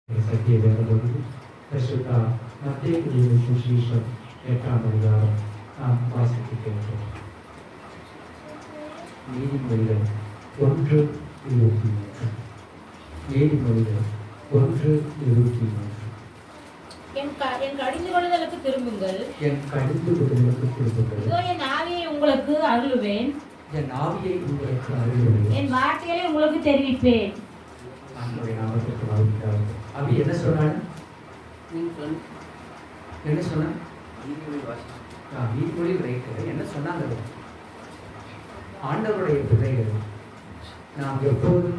சத்திய வேதபகுதி பரிசுத்த மத்தேயு சுவிசேஷம் 8ஆம் அதிகாரம் நாம் வாசித்து கேட்டோம். நீதிமொழிகள் 1:23. நீதிமொழிகள் 1:23. என் கடிந்து கொள்ளுதலுக்கு திரும்புங்கள். என் கடிந்து கொள்ளுதலுக்கு திரும்புங்கள். இதோ என் ஆவியை உங்களுக்கு அருளுவேன். என் ஆவியை உங்களுக்கு அருளுவேன். என் வார்த்தைகளை உங்களுக்கு தெரிவிப்பேன். நம்முடைய நாமத்திற்கு வாழ்த்துக்கள். அப்படி என்ன சொன்னாங்க? என்ன சொன்னாங்க? நீதிமொழி ரைட்டர் என்ன சொன்னாங்க? ஆண்டவருடைய பிள்ளைகள் நாம் எப்போதும்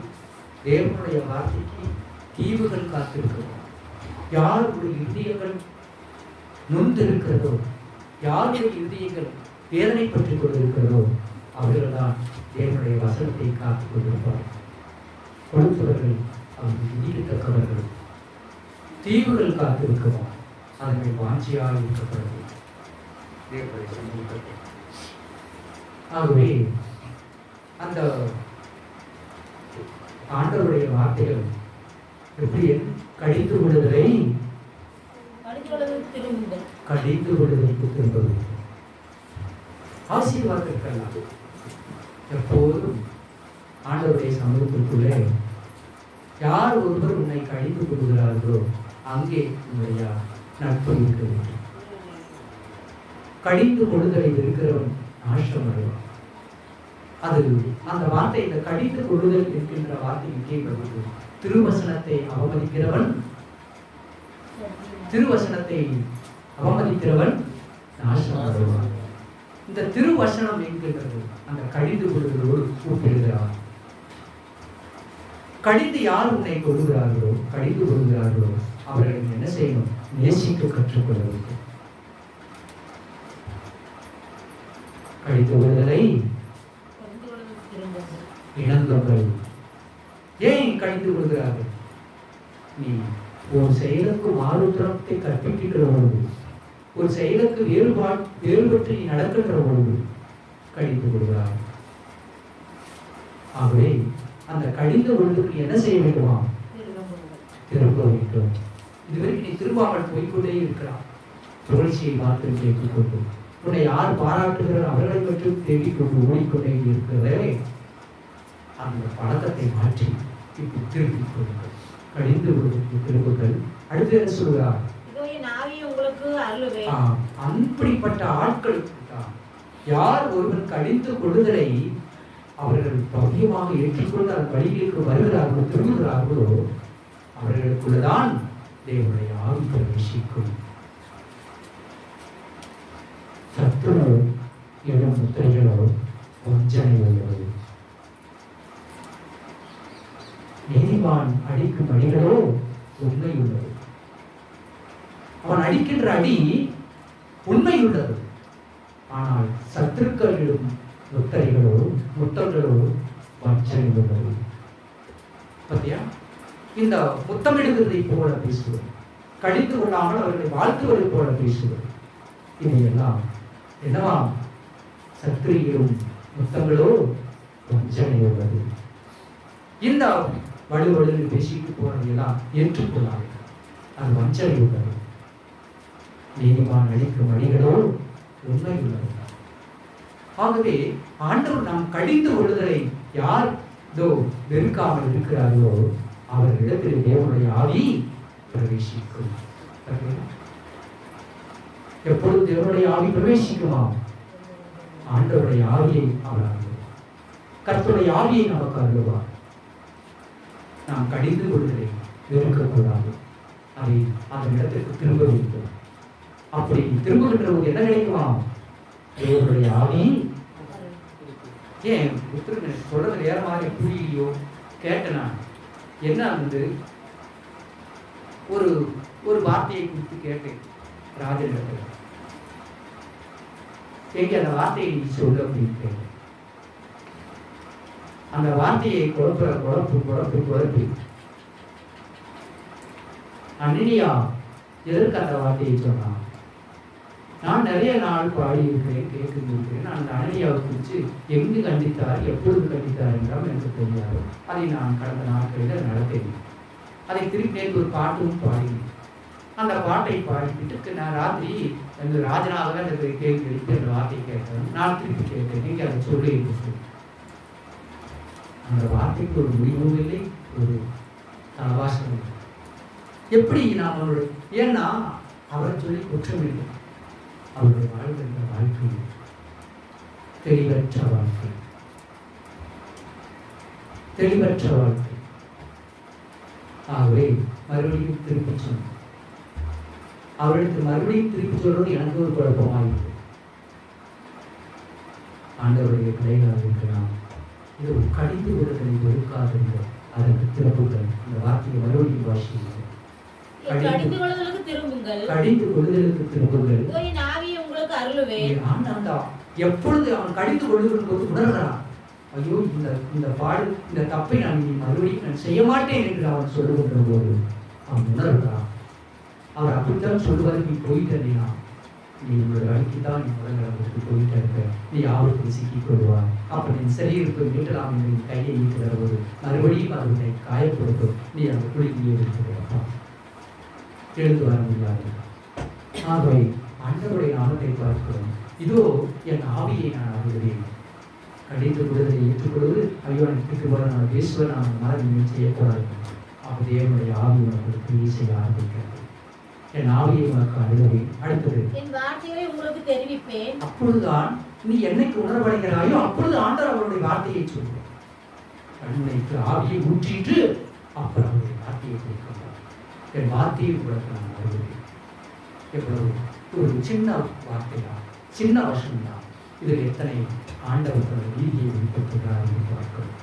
தேவனுடைய வார்த்தைக்கு தீவுகள் காத்திருக்கிறோம். யாருடைய இதயங்கள் நொந்திருக்கிறதோ, யாருடைய இதயங்கள் வேதனைப்பட்டுக் கொண்டிருக்கிறதோ அவர்கள்தான் தேவனுடைய வசனத்தை காத்துக் கொண்டிருப்பார். கொடுப்பவர்கள் அவர்கள் இடிக்கத்தக்கவர்கள். தீவுகள் காத்திருக்கிறோம், அதனை வாஞ்சியாக இருக்கப்படுது. ஆகவே அந்த ஆண்டவருடைய வார்த்தைகள் எப்படி கடிந்து விடுதலை கடிந்து விடுதலுக்கு திரும்புவது ஆசீர்வாதத்திற்கெல்லாம் எப்போதும் ஆண்டவருடைய சமூகத்திற்குள்ளே யார் ஒருவர் உன்னை கடிந்து கொள்கிறார்களோ அங்கே உன்னுடைய நட்பு இருக்க வேண்டும். கடிந்து கொள்ளுதலை இருக்கிறவன் நாசம் அடைவான். அது அந்த வார்த்தை, இந்த கடிந்து கொள்ளுதல் என்கின்ற வார்த்தை இங்கே வருவது. திருவசனத்தை அவமதிக்கிறவன் நாசம் அடைவான். இந்த திருவசனம் என்கின்றது அந்த கடிந்து கொள்ளுதலோடு கூப்பிடுகிறார். கடிந்து யார் உன்னை கொள்கிறார்களோ, கடிந்து கொள்கிறார்களோ அவர்களுக்கு என்ன செய்யணும்? நேசிக்க கற்றுக்கொள்ள வேண்டும். கடிந்து கொள்ளுதலை இழந்தவர்கள் ஏன் கடிந்து கொள்கிறார்கள்? நீ ஒரு செயலுக்கு மாறுத்தரத்தை கற்பிக்கின்ற பொழுது, ஒரு செயலுக்கு வேறுபட்டு நீ நடக்கின்ற பொழுது கடிந்து கொள்கிறார். ஆகவே அந்த கடிந்து கொள்வதற்கு என்ன செய்ய வேண்டுமா? திரும்ப வேண்டும். இதுவரைக்கும் நீ திரும்பாமல் போய்கொண்டே இருக்கிறான். புகழ்ச்சியை மாத்திரம் கேட்டுக் கொண்டு உன்னை யார் பாராட்டுகிறார் அவர்களை மட்டும் தேடிக்கொண்டு ஓடிக்கொண்டே இருக்கிறதே, அந்த பழக்கத்தை மாற்றி இப்படி திருப்பிக் கொள்ளுங்கள். கடிந்து கொள்வதற்கு திரும்புங்கள். அடுத்து என்ன சொல்கிறார்? அப்படிப்பட்ட ஆட்களுக்கு தான் யார் ஒருவன் கடிந்து கொள்ளுதலை அவர்கள் பவ்யமாக ஏற்றுக்கொண்டு அந்த வழிகளுக்கு வருகிறார்களோ, திரும்புகிறார்களோ அவர்களுக்குள்ளதான் தேவனுடைய ஆவி பிரவேசிக்கும். சத்துணவு எனும் முத்திரைகளோ வஞ்சனை உள்ளது. நீதிமான் அடிக்கும் அடிகளோ உண்மை உள்ளது. அவன் அடிக்கின்ற அடி உண்மை உள்ளது. ஆனால் சத்துருக்களிடம் முத்தங்களோ வஞ்சனை உள்ளது. பத்தியா? இந்த முத்தமிடுவதை போல பேசுவது, கடிந்து கொள்ளாமல் அவர்களை வாழ்த்துவதை போல பேசுவது, இதையெல்லாம் என்னவா? சத்திரிகளும் முத்தங்களோ வஞ்சனை உள்ளது. இந்த வலுவலு பேசிட்டு போறதையெல்லாம் ஏற்றுக்கொள்ளாது, அது வஞ்சனை உள்ளது. நீதிமான் அளிக்கும் அடிகளோ உண்மை உள்ளது. ஆகவே ஆண்டவர் நாம் கடிந்து கொள்ளுதலை யார் வெறுக்காமல் இருக்கிறார்களோ அவர்களிடத்தில் தேவனுடைய ஆவி பிரவேசிக்கும். எப்பொழுது தேவனுடைய ஆவி பிரவேசிக்குமா? ஆண்டவருடைய ஆவியை அவர் அருள்வார். கர்த்தருடைய ஆவியை நமக்கு அருள்வார். நாம் கடிந்து கொள்வதை வெறுக்கக்கூடாது. அதை அதன் இடத்திற்கு திரும்ப வேண்டும். அப்படி திரும்புகின்ற போது என்ன கிடைக்குமா? தேவனுடைய ஆவி. ஏன் சொல்றது வேற மாதிரி புரியலையோ கேட்டனா? என்ன வந்து ஒரு வார்த்தையை குறித்து கேட்டேன் ராஜனிடத்தில். எங்க அந்த வார்த்தையை நீ சொல்ல அப்படின்னு கேட்டேன். அந்த வார்த்தையை குழப்பி அன்னியா எதற்கு அந்த வார்த்தையை சொன்னான்? நான் நிறைய நாள் பாடியிருக்கிறேன், கேட்கின்றேன். நான் அந்த அனனியாவை குறித்து எங்கு கண்டித்தார், எப்பொழுது கண்டித்தார் என்றால் எனக்கு தெரியாது. அதை நான் கடந்த நாட்களில் நடத்தேன். அதை திருப்பி நேற்று ஒரு பாட்டும் பாடினேன். அந்த பாட்டை பாடிவிட்டு நான் ராத்திரி அந்த ராஜனாக அந்த கேள்வி எழுப்பி அந்த வார்த்தையை கேட்டேன். நான் திருப்பி கேட்டேன், நீங்க அதை சொல்லி சொல்லி அந்த வார்த்தைக்கு ஒரு முடிவும் இல்லை, ஒரு அவகாசம் இல்லை. எப்படி நாம் அவருடைய, ஏன்னா அவரை சொல்லி குற்றம் இல்லை, அவருடைய வாழ்கின்ற வாழ்க்கை தெளிவற்ற வாழ்க்கை, தெளிவற்ற வாழ்க்கை. ஆகவே மறுபடியும் திருப்பி சொன்னேன். அவர்களுக்கு மறுபடியும் திருப்பி சொல்றது எனக்கு ஒரு குழப்பமாயிருக்கு. ஆண்டவருடைய பிள்ளைகளாக இருக்கிறான். இது ஒரு கடிந்து விடுதலை வெறுக்காதிருந்தோம். அதற்கு திறப்புகள் இந்த வார்த்தையை மறுபடியும் வாசிக்கிறோம். கடிந்து கொள்ளுதலுக்கு திரும்புங்கள், கடிந்து கொள்ளுதலுக்கு திரும்புங்கள், என் ஆவியை உங்களுக்கு அருளுவேன். எப்பொழுது அவன் கடிந்து கொள்ளுதல் போது உணர்கிறான், ஐயோ இந்த பாடு இந்த தப்பை நான் மறுபடியும் நான் செய்ய மாட்டேன் என்று அவன் சொல்லுகின்ற போது அவன் உணர்கிறான். அவர் அப்படித்தான் சொல்லுவார், நீ போயிட்டா நீ உங்களோட வழிக்கு தான் நீ முதல்ல போயிட்டு இருக்க, நீ ஆபத்தில் சிக்கிக் கொள்வார். அப்ப நீ சரீரத்தை மீட்டலாம் என்று கையை ஈட்டுகிற போது மறுபடியும் அவர்களை காயப்படுத்தும். நீ அந்த குளிக்கையே இருக்கிறப்பா எழுந்து வர முடியாது. ஆகவே ஆண்டவருடைய நாமத்தை பார்க்கிறோம். இதோ என் ஆவியை நான் அருகிறேன். கடிந்து விடுதலை ஏற்றுக்கொள்வது, ஐயோ எனக்கு போல நான் பேசுவேன், நான் மனதில் செய்யக்கூடாது. அப்ப தேவனுடைய ஆவி உனக்கு கிரியை செய்ய ஆரம்பிக்கிறது. என் ஆவியை உனக்கு அருகிறேன். அடுத்தது, என் வார்த்தைகளை உங்களுக்கு தெரிவிப்பேன். அப்பொழுதுதான் நீ என்னைக்கு உணர்வடைகிறாயோ அப்பொழுது ஆண்டவர் அவருடைய வார்த்தையை சொல்லுவார். கண்ணைக்கு ஆவியை ஊற்றிட்டு அப்புறம் அவருடைய வார்த்தையை கொடுக்கிறார். என் வார்த்தையை உங்களுக்கு நான் அருகிறேன். எவ்வளவு ஒரு சின்ன வார்த்தையா, சின்ன வசனம் தான். இதில் எத்தனை ஆண்டவர் நீதியை வெளிப்படுத்துகிறார் என்று பார்க்கிறோம்.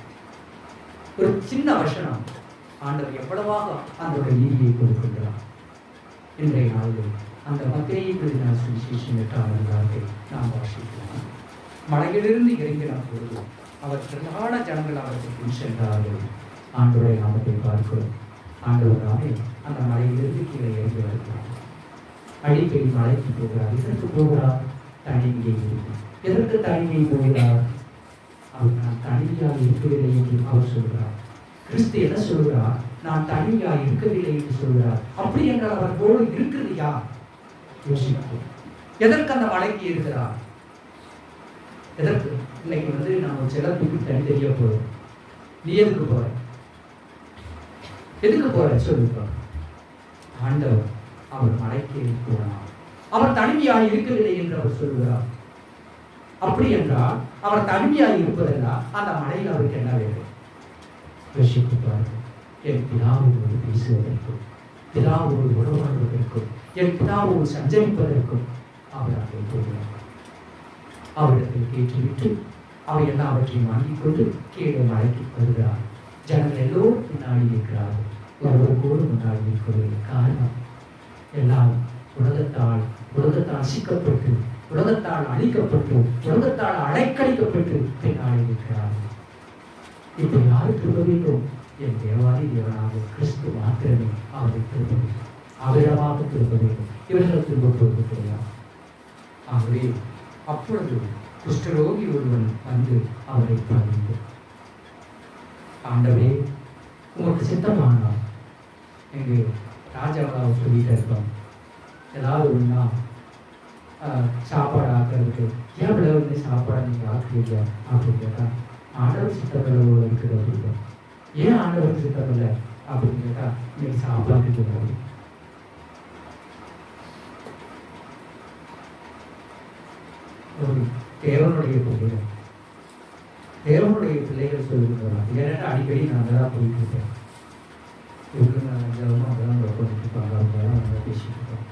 ஒரு சின்ன வசனம் ஆண்டவர் எவ்வளவாக அந்த நீதியை கொடுக்கின்றார். இன்றைய நாளில் அந்த மத்தியை நான் சுவிசேஷம் எட்டாவது நாம் வாசிக்கலாம். மலையிலிருந்து இறங்கின பொழுது அவர் திரளான ஜனங்கள் அவருக்கு சென்றார்கள். ஆண்டவருடைய நாமத்தை பார்க்கிறோம். ஆண்டவராமே அந்த மலையிலிருந்து கீழே இறங்கி வருகிறார். அடிக்கடி மலைக்கு போகிறார். எதற்கு போகிறார்? தனிமையை இருக்கும். எதற்கு தனிமையை போகிறார்? அவர் நான் தனிமையாக இருக்கவில்லை என்று அவர் சொல்கிறார். கிறிஸ்து என்ன சொல்கிறார்? நான் தனிமையாக இருக்கவில்லை என்று சொல்கிறார். அப்படி என்றால் அவர் போல இருக்கிறது யார்? யோசிப்போம். எதற்கு அந்த மலைக்கு இருக்கிறார்? எதற்கு? இன்னைக்கு நம்ம செல்லத்துக்கு தனித்தனியா போறோம். நீ எதுக்கு போற? எதுக்கு போற சொல்லுங்க. ஆண்டவர் அவர் மலைக்கு போனார். அவர் தனிமையாக இருக்கவில்லை என்று அவர் சொல்கிறார். அப்படி என்றால் அவர் தனிமையாக இருப்பதெல்லாம் அந்த மலையில் அவருக்கு என்ன வேண்டும்? யோசித்து பாருங்கள். என் பிதாவோடு பேசுவதற்கும், பிதாவோடு உறவாடுவதற்கும், என் பிதாவோடு சஞ்சரிப்பதற்கும் அவர் அங்கே போகிறார். அவரிடத்தில் கேட்டுவிட்டு அவர் எல்லாவற்றையும் வாங்கிக் கொண்டு கீழே மலைக்கு வருகிறார். ஜனங்கள் எல்லோரும் பின்னாடி இருக்கிறார்கள். ஒருவருக்கோடு முன்னாடி இருக்கிறது. காரணம் எல்லாம் உலகத்தால் சிக்கப்பட்டு, உலகத்தால் அழிக்கப்பட்டு, உலகத்தால் அடைக்கழிக்கப்பட்டு பின்னாடி இருக்கிறார்கள். இப்ப யாரு திரும்ப வேண்டும்? என் தேவாதி தேவனாக கிறிஸ்து மாத்திரமே அவரை திரும்ப வேண்டும். அவரிடமாக திரும்ப வேண்டும். இவர்கள் திரும்ப போவது கிடையாது. ஆகவே அப்பொழுது குஷ்டரோகி ஒருவன் வந்து அவரை பணிந்து, ஆண்டவரே உங்களுக்கு சித்தமானார் எங்க ராஜாவாக சொல்லிட்டு இருக்கோம், ஏதாவது ஒன்றா சாப்பாடு ஆக்கிறதுக்கு எவ்வளவு சாப்பாடு நீங்கள் ஆக்குறீங்க அப்படின்னு கேட்டால், ஆண்டவர் சித்தங்களோடு இருக்குது அப்படிங்க. ஏன் ஆண்டவர் சித்தம் இல்லை அப்படின்னு கேட்டால், இன்னைக்கு சாப்பாட்டுக்கு போகுது. ஒரு தேவனுடைய பிள்ளைகள், தேவனுடைய பிள்ளைகள் சொல்லுகிறார். ஏன்னா அடிக்கடி நான் தான் போயிட்டு இருக்கேன். இவங்க ஜபமாக அதெல்லாம் பண்ணிட்டு இருப்பாங்க, அவங்களாம் நல்லா பேசிட்டு இருக்கோம்.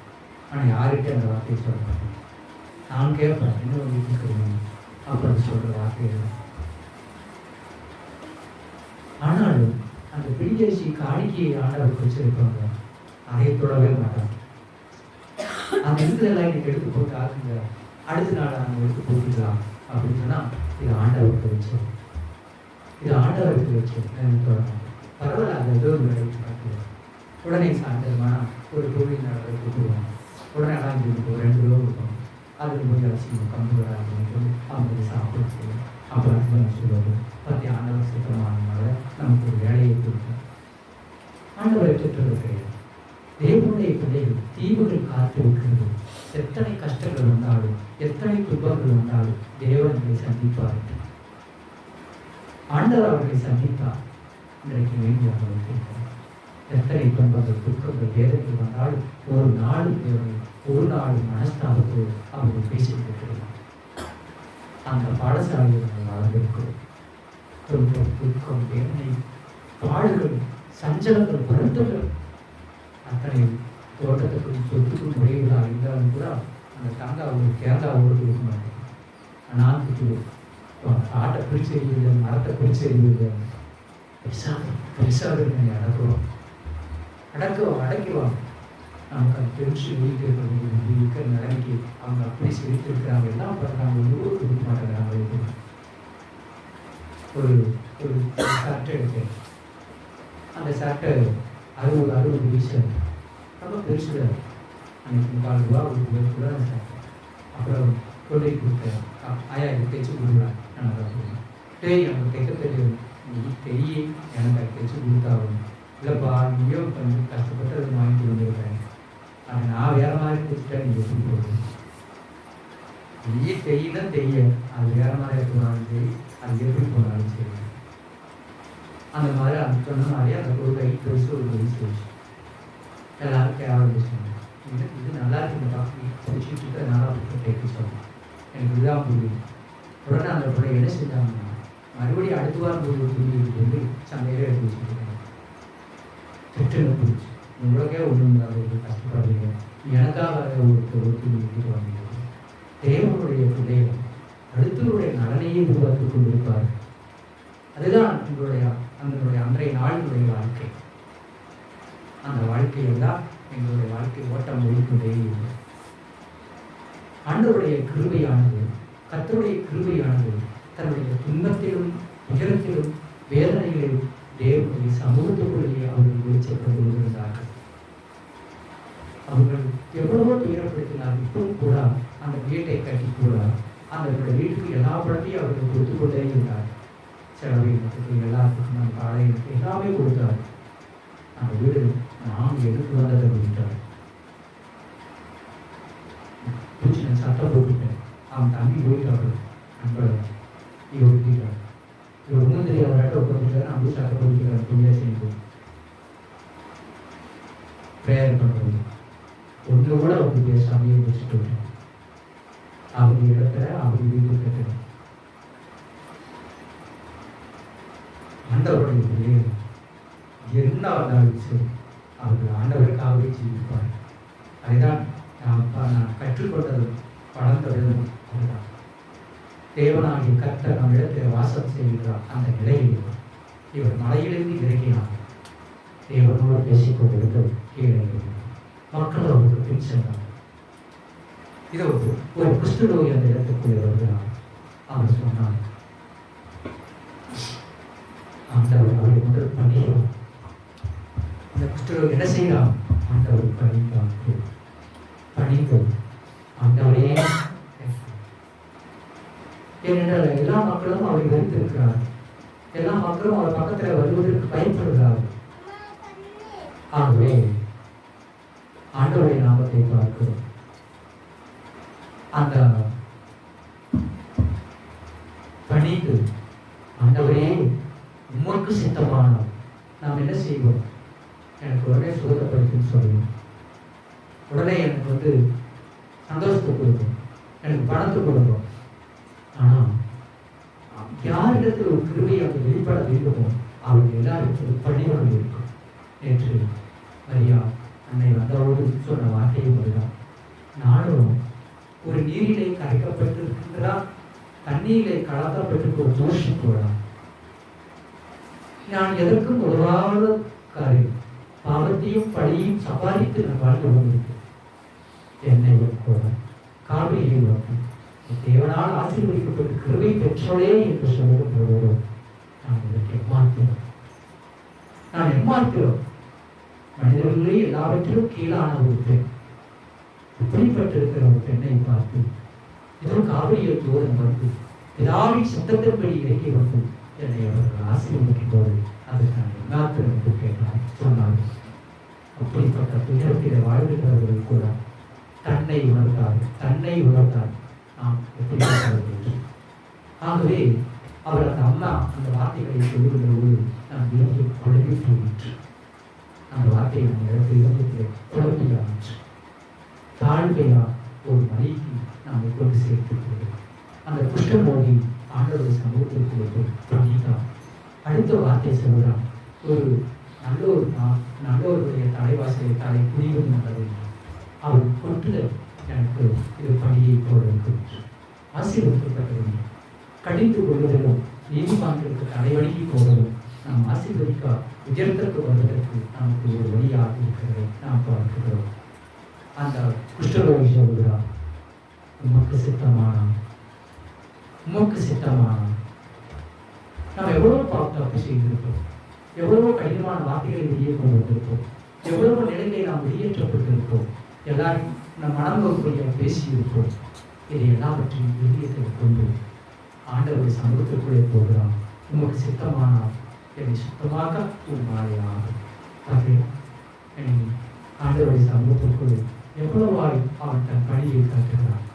ஆனால் யார்கிட்ட அந்த வார்த்தையை சொல்ல மாட்டேன். நான் கேட்பேன், என்ன வீட்டுக்கு இருக்கணும் அப்படின்னு சொல்கிற வார்த்தைகள். ஆனாலும் அந்த பிடிஜரிசி காணிக்கையை ஆண்டவருக்கு வச்சிருப்பாங்க, அதை தொடவே மாட்டாங்க. அந்த இடத்துல இன்னைக்கு எடுத்து போட்டு ஆகுங்க, அடுத்த நாள் அவங்க எடுத்து போட்டுக்கலாம் அப்படின்னு சொன்னால், இது ஆண்டவருக்கு வச்சோம், இது ஆண்டவருக்கு வச்சோம் தொடங்க பரவாயில்ல. அந்த ஏதோ ஒரு வேலைக்கு பார்க்கலாம். உடனே சாயந்தரமான ஒரு கோவில் நடவடிக்கை கூப்பிடுவாங்க. உடனே அலாம் ஒரு 2 ரூபா கொடுப்பாங்க. அதுக்கு போய் அரிசி கம்பு வராது அவங்க சாப்பிட செய்யும். அப்புறம் சொல்லுவாங்க, பற்றி ஆண்டவர் சுத்தமானதுனால நமக்கு ஒரு வேலையை கொடுக்கும். ஆண்டவரை பெற்றிருக்கிறேன். தேவனுடைய பிள்ளைகள் தீவுகள் காத்திருக்கிறது. எத்தனை கஷ்டங்கள் வந்தாலும் எத்தனை துன்பங்கள் வந்தாலும் தேவனை சந்திப்பார். ஆண்டவர் அவர்களை சந்தித்தார். இன்றைக்கு வேண்டி அவர்கள் எத்தனை துன்பங்கள் துக்கங்கள் வேதனைகள் வந்தாலும் ஒரு நாளும் தேவனை ஒரு நாள் மனஸ்தாபத்தோடு அவர்கள் பேசியிருக்கிறார். அந்த பாடசாலையில் நாங்கள் வளர்ந்திருக்கிறோம். துன்பம் துக்கம் வேதனை பாடுகள் சஞ்சலங்கள் வருத்தங்கள் அத்தனை தோட்டத்துக்கும் சொத்துக்கும் முறைகளாக இருந்தாலும் கூட அந்த தங்கா ஒரு கேரளாவோடு கொடுக்க மாட்டேன். நான் ஆட்டை பிரிச்சு எறிவது மரத்தை பிரிச்சு எறிவது பெருசாக அடக்குவோம் அடக்குவாங்க. நமக்கு அது தெரிஞ்சு இருக்கிற நிலைமைக்கு அவங்க அப்படி செலுத்திருக்கிறாங்க. எல்லாம் பண்ணுறாங்க. ஒன்றும் கொடுக்க மாட்டேங்கிறாங்க. ஒரு ஒரு சட்டை எடுத்தேன். அந்த சட்டை 60 பைசா ரொம்ப பெருசு. அன்னைக்கு 4 ரூபா ஒரு கூட சட்டை. அப்புறம் கொள்ளை கொடுத்தேன். ஆயா இது தைச்சு கொடுக்குறாங்க. டேய் எனக்கு தைக்க தெரியும், நீ தெரிய எனக்கு அது தைச்சு கொடுத்தாகும். இல்லைப்பா நீயும் கொஞ்சம் கஷ்டப்பட்டு அதை வாங்கிட்டு வந்துருக்கேன். ஆனால் நான் வேற மாதிரி தைச்சிட்டேன். நீ எப்படி போடுறது? நீ தெரியல தெரிய அது வேற மாதிரி போனாலும் சரி, அது எப்படி போனாலும் சரி. அந்த மாதிரி அது சொன்ன மாதிரி அந்த ஒரு கை பெருசு ஒரு வயசு வச்சு எல்லாரும் கேவலம் இது நல்லா இருக்குங்கப்பா, வச்சுட்டு நல்லா கேட்க சொன்னேன். எனக்கு இதுதான் புரியுது. உடனே அந்த பிள்ளை என்ன செஞ்சாங்கன்னா மறுபடியும் அடுத்த வாரம் போய் புரியுது வந்து சந்தையில எடுத்து வச்சுருக்காங்க. திட்டுன்னு புரிச்சு உங்களுக்கே ஒன்றும் கஷ்டப்படுறீங்க, எனக்காக ஒரு துணி எடுத்துட்டு வந்தீங்க. தேவனுடைய பிள்ளைகள் அடுத்தவருடைய நலனையே உருவாக்கி கொண்டிருப்பார். அதுதான் எங்களுடைய அன்றைய நாளினுடைய வாழ்க்கை. அந்த வாழ்க்கையில் தான் எங்களுடைய வாழ்க்கை ஓட்டம் ஓடிக்கொண்டே இல்லை. ஆண்டவருடைய கிருபையானது, கர்த்தருடைய கிருபையானது தன்னுடைய துன்பத்திலும் துயரத்திலும் வேதனைகளிலும் தேவனுடைய சமூகத்துக்குள்ளேயே அவர்கள் வெளிச்சப்பட்டு கொண்டிருந்தார்கள். அவர்கள் எவ்வளவோ துயரப்படுத்தினார். இப்பவும் கூட அந்த வீட்டை கட்டி கூட அந்த வீட்டுக்கு எல்லா படத்தையும் அவர்கள் கொடுத்து கொண்டே இருந்தார். செலவு எல்லாத்துக்கும் நம்ம காலை எல்லாமே கொடுத்தார். அந்த வீடு நாங்கள் எடுத்து வந்ததை விட்டார். பூச்சின சட்டம் போட்டுட்டேன். அவன் தம்பி போயிட்டாரு. நண்பர் இவர் விட்டார். இவர் ஒன்றும் தெரியாத ரெட்டை உட்காந்துட்டாரு. அப்படி சட்டம் போட்டுக்கிறார். துணியாக செய்து ப்ரேயர் பண்ணுறது ஒன்று கூட அவருக்கு சமையை வச்சுட்டு விட்டேன். அவங்க இடத்துல அவங்க வீட்டு கட்டணும். ஆண்டவருடைய என்ன வந்தாலும் சரி அவர்கள் ஆண்டவருக்காகவே ஜீவிப்பார். அதுதான் நான் கற்றுக்கொண்டது வளர்ந்த விதம். அதுதான் தேவனாகிய கர்த்தர் நம் இடத்தில் வாசம் செய்கிறார். அந்த நிலையில் இவர் மலையிலிருந்து இறங்கினார். தேவனோடு பேசிக்கொண்டிருந்த கீழே மக்கள் அவருக்கு பின் சென்றார். இது ஒரு குஷ்டரோகி அந்த இடத்துக்குள்ளே வருகிறார். அவர் சொன்னார், ஆண்டவர் அவரை முதல் பண்ணிடுவார். அந்த குஷ்டரோகி என்ன செய்யலாம்? ஆண்டவர் பணிந்து ஆண்டவரே. ஏனென்றால் எல்லா மக்களும் அவரை வெறுத்திருக்கிறார். எல்லா மக்களும் அவர் பக்கத்தில் வருவதற்கு பயப்படுகிறார். ஆகவே ஆண்டவருடைய நாமத்தை பார்க்கிறோம். அந்த பணிந்து ஆண்டவரே உமக்கு சித்தமானால் நாம் என்ன செய்வோம்? எனக்கு உடனே சுகப்படுத்துன்னு சொல்லுவோம். உடனே எனக்கு சந்தோஷத்தை கொடுக்கும், எனக்கு பணத்தை கொடுக்கும். ஆனால் யாரிடத்தில் ஒரு கிருபை அந்த வெளிப்பட வேண்டுமோ அவர்கள் எல்லாருக்கும் பணியோடு இருக்கும். நேற்று மரியா அன்னை வந்தவரோடு சொன்ன வார்த்தையும் அதுதான். நானும் ஒரு நீரிலே கரைக்கப்பட்டிருக்கின்றா, தண்ணீரிலே கலக்கப்பட்டிருக்க ஒரு தோஷம் கூட நான் எதற்கும் உதவாத காரியம், பாவத்தையும் பழியும் சம்பாதித்து நான் வாழ்ந்து கொண்டிருக்கேன். என்னை கூட காவிரியை நோக்கி தேவனால் ஆசீர்வதிக்கப்பட்டு கிருபை பெற்றோடே என்று சொல்லும் போது நான் இதற்கு எம்மாத்திரம். நான் எம்மாத்திரம் மனிதர்களே எல்லாவற்றிலும் கீழான ஒரு பெண். இப்படிப்பட்டிருக்கிற ஒரு பெண்ணை பார்த்து ஏதோ காவிரியில் தோறும் வந்து பிதாவின் சத்தத்தின்படி இறக்கி வந்து என்னை அவர்கள் ஆசீர்வதிக்கும் போது அதுக்கு நான் எல்லாத்திலும் என்று கேட்டார் சொன்னார். அப்படிப்பட்ட துயரத்திலே வாழ்கிறவர்கள் கூட தன்னை உணர்ந்தார் நாம் எப்படி. ஆகவே அவர் அந்த அம்மா அந்த வார்த்தைகளை சொல்லுகிற போது நான் விரும்பி குழம்பி போயிற்று. அந்த வார்த்தையை நான் இடத்திலே குழம்பியாயிற்று. தாழ்வையா ஒரு மலைக்கு நாம் கொண்டு சேர்த்துக்கிறது. அந்த குஷ்டமோகி ஆண்டவருடைய சமூகத்திற்கு பண்ணிட்டான். அடுத்த வார்த்தை சொல்கிறான், ஒரு நல்லோருடைய தலைவாசலை தலை புரியும் நல்லது. அவள் கொட்டுதல் எனக்கு இது பணியை போல இருக்கின்ற ஆசீர்வதிக்கப்பட்டது. கடிந்து கொள்வதிலும் நீதிமன்றங்களுக்கு தலைவணங்கி போவதும் நாம் ஆசீர்வதிக்க உயர்ந்தற்கு வருவதற்கு நமக்கு ஒரு வழியாக இருக்கிறதை நாம் பார்க்கிறோம். அந்த குஷ்டரோகி சொல்கிறார், உமக்கு சித்தமான நாம் எவ்வளவு தப்பு செய்திருப்போம், எவ்வளவோ கடினமான வார்த்தைகளை வெளியே கொண்டு வந்திருப்போம், எவ்வளவோ நிலைகளை நாம் வெளியேற்றப்பட்டிருப்போம், எல்லாரும் நம் மனங்களுக்குரிய பேசியிருப்போம். இதை எல்லாவற்றையும் வெளியேற்ற கொண்டு ஆண்டவருடைய சமூகத்திற்குள்ளே போகிறான். உமக்கு சித்தமானால் என்னை சுத்தமாக ஒரு மாலையாக ஆண்டவருடைய சமூகத்திற்குள் எவ்வளவாய் அவன் தன் பணியை காட்டுகிறான்.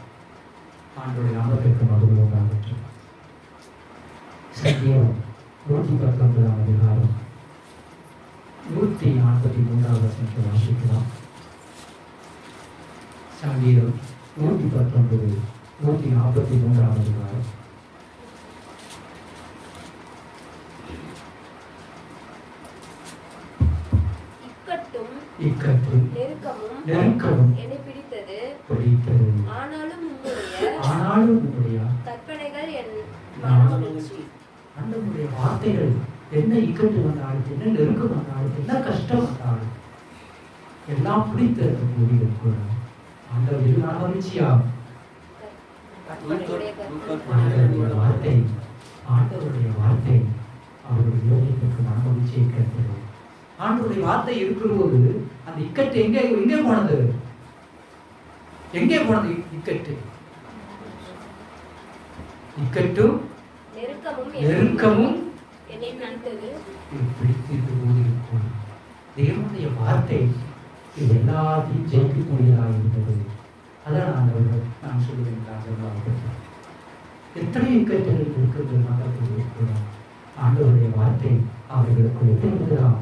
ஆண்டவருடைய நாமத்திற்கு மகிழ்வாகட்டும். சங்கீதம் 119 அதிகாரம் 143 வசனத்தை வாசிக்கலாம். சங்கீதம் 119 143 அதிகாரம். இக்கட்டும் நெருக்கமும் என்னை பிடித்தது. ஆனாலும் உம்முடைய கற்பனைகள் என் மனமகிழ்ச்சி. ஆண்டவருடைய வார்த்தைகள் என்ன இக்கட்டு வந்தாலும், என்ன நெருக்கம் வந்தாலும், என்ன கஷ்டம் வந்தாலும் எல்லாம் பிடித்தது கூடிய கூட ஆண்டவர் மகிழ்ச்சியா. ஆண்டவருடைய வார்த்தை அவருடைய யோகத்திற்கு மனமகிழ்ச்சியை கேட்கிறது. ஆண்டவருடைய வார்த்தை இருக்கிற போது அந்த இக்கட்டு எங்கே போனது? இக்கட்டும் நெருக்கமும் தேவனுடைய வார்த்தை இது எல்லாத்தையும் ஜெயிக்கக்கூடியதாக இருந்தது. அதான் நான் சொல்லுவேன், எத்தனை இக்கட்டுகள் இருக்கிறது மக்களுக்கு. ஆண்டவருடைய வார்த்தை அவர்களுக்கு எதிர்ந்துதான்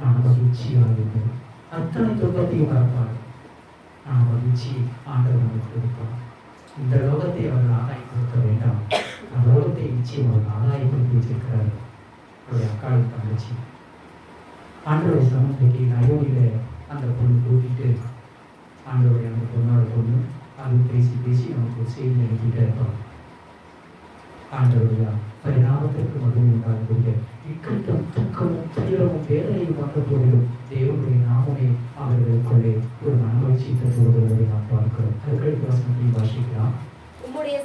நான் மகிழ்ச்சியாக இருந்தது. அத்தனை துன்பத்தையும் மறப்பார். நான் மகிழ்ச்சி ஆண்டவர் நமக்கு கொடுப்பார். இந்த லோகத்தை அவர்கள் ஆதாயப்படுத்த வேண்டாம். அந்த லோகத்தை நிச்சயம் அவர்கள் ஆதாயப்படுத்தி வச்சிருக்கிறார். அவருடைய அக்காளுக்கு தங்கச்சி ஆண்டவருடைய சமூகத்தைக்கு நயோனியில அந்த பொண்ணு கூட்டிட்டு ஆண்டவருடைய அந்த பொண்ணு அது பேசி நமக்கு ஒரு செய்தி அனுப்பிட்டே இருப்பாங்க. ஆண்டவருடைய பரிணாமத்திற்கு மகிழ்வு உண்டாகக்கூடிய இக்கட்டும் துக்கமும் துயரமும் வேதனையும் வந்த போதிலும் தேவனுடைய நாமமே அவர்களுக்குள்ளே ஒரு மனமகிழ்ச்சி தருவதை நாம் பார்க்கிறோம். அதுக்கடுத்து வசனத்தை வாசிக்கலாம். உம்முடைய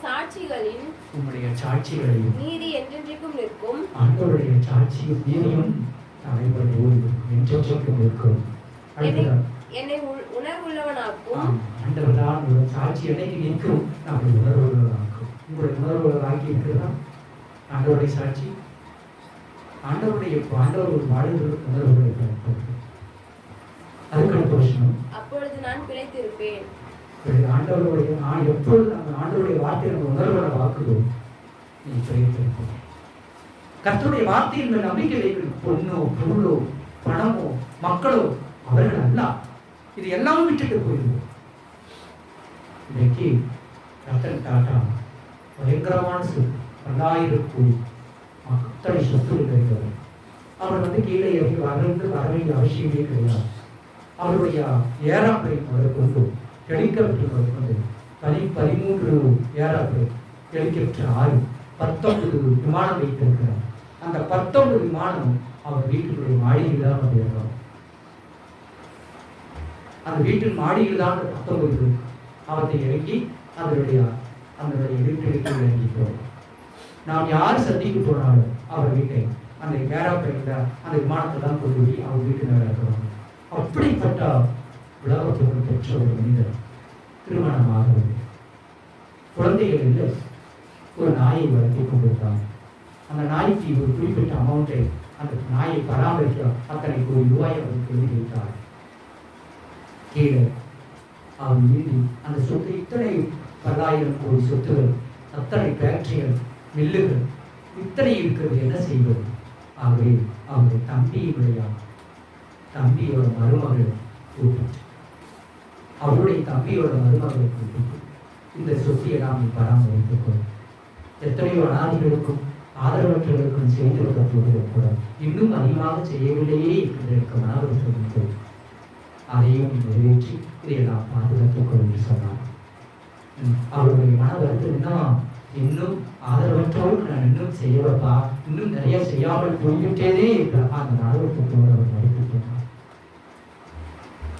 சாட்சிகளையும் நீதி என்றென்றைக்கும் நிற்கும். ஆண்டவருடைய சாட்சியும் நீதியும் என்றென்றைக்கும் நிற்கும். என்னை உணர்வுள்ளவனாக்கும். ஆண்டவர்தான் ஒரு சாட்சி என்னைக்கு நிற்கும், நம்முடைய உணர்வுள்ளவனாக்கும். உங்களுடைய உணர்வுள்ளவராக்கி இருக்கிறதா ஆண்டவருடைய சாட்சி? ஆண்டவர் வாழ்கிற உணர்வுகளை பயன்படுத்தும். அதுக்கடுத்த வருஷம் அப்பொழுது நான் பிழைத்திருப்பேன். ஆண்டவருடைய எப்பொழுது நம்ம ஆண்டவருடைய வார்த்தையை நம்ம உணர்வுகளை வாக்குதோ நீ பிழைத்திருப்போம். கர்த்தருடைய வார்த்தையில் மேல் நம்பிக்கை வைக்கணும். பொண்ணோ பொருளோ பணமோ மக்களோ அவர்கள் அல்ல, இது எல்லாமே விட்டுட்டு போயிடுவோம். இன்னைக்கு ரத்தன் டாட்டா பயங்கரமான சொத்து, 1000 கோடி அத்தனை சொத்து இருக்கிறவர். அவர் கீழே இறங்கி வர வேண்டிய அவசியமே கிடையாது. அவருடைய ஏரோப்ளேன் அவர் கொண்டு ஹெலிகாப்டர் அவர் கொண்டு 13 ஏரோப்ளேன் ஹெலிகாப்டர் 19 விமானம் வைத்திருக்கிறார். அந்த 19 விமானம் அவர் வீட்டுடைய மாடியில் தான் வந்து ஏறோம். அந்த வீட்டின் மாடியில் தான் 19 அவரை இறங்கி அதனுடைய வீட்டிற்கு இறங்கிட்டோம். நாம் யார் சந்திக்க போனாலும் அவர் வீட்டை அந்த ஏரோப்ளேன்ல அந்த விமானத்தை தான் கொண்டு போய் அவர் வீட்டு மேலே இருக்கிறாங்க. அப்படிப்பட்ட உலகத்துடன் பெற்ற ஒரு மனிதர் திருமணமாகவில்லை, குழந்தைகள் இல்லை, ஒரு நாயை வளர்த்தி கொண்டிருந்தாங்க. அந்த நாய்க்கு ஒரு குறிப்பிட்ட அமௌண்ட்டை அந்த நாயை பராமரிக்க அத்தனை கோடி ரூபாய் அவருக்கு எழுதி வைத்தார். கீழே அவர் மீது அந்த சொத்து இத்தனை 10,000 கோடி சொத்துகள், அத்தனை ஃபேக்டரிகள், மில்லுகள் இத்தனை இருக்கிறது, என்ன செய்வது? ஆகவே அவருடைய தம்பியோட மருமகள் கூப்பிட்டு, அவருடைய தம்பியோட மருமகளை கூப்பிட்டு, இந்த சொத்தியெல்லாம் நீ பராமரித்துக்கொள். எத்தனையோ அனாதைகளுக்கும் ஆதரவற்றவர்களுக்கும் செய்திருக்க போகிறது கூட இன்னும் அதிகமாக செய்யவில்லையே என்று மனவர் சொல்லிக்கொள். அதையும் நிறைவேற்றி இதையெல்லாம் பாதுகாத்துக்கொள் என்று சொன்னார். அவருடைய மன வருத்தம்னா, இன்னும் ஆதரவற்றோடு நான் இன்னும் செய்யவப்பா, இன்னும் நிறைய செய்யாமல் போய்விட்டேனே என்று அந்த மனவருத்தத்தோடு அவர் மறுத்து சொன்னார்.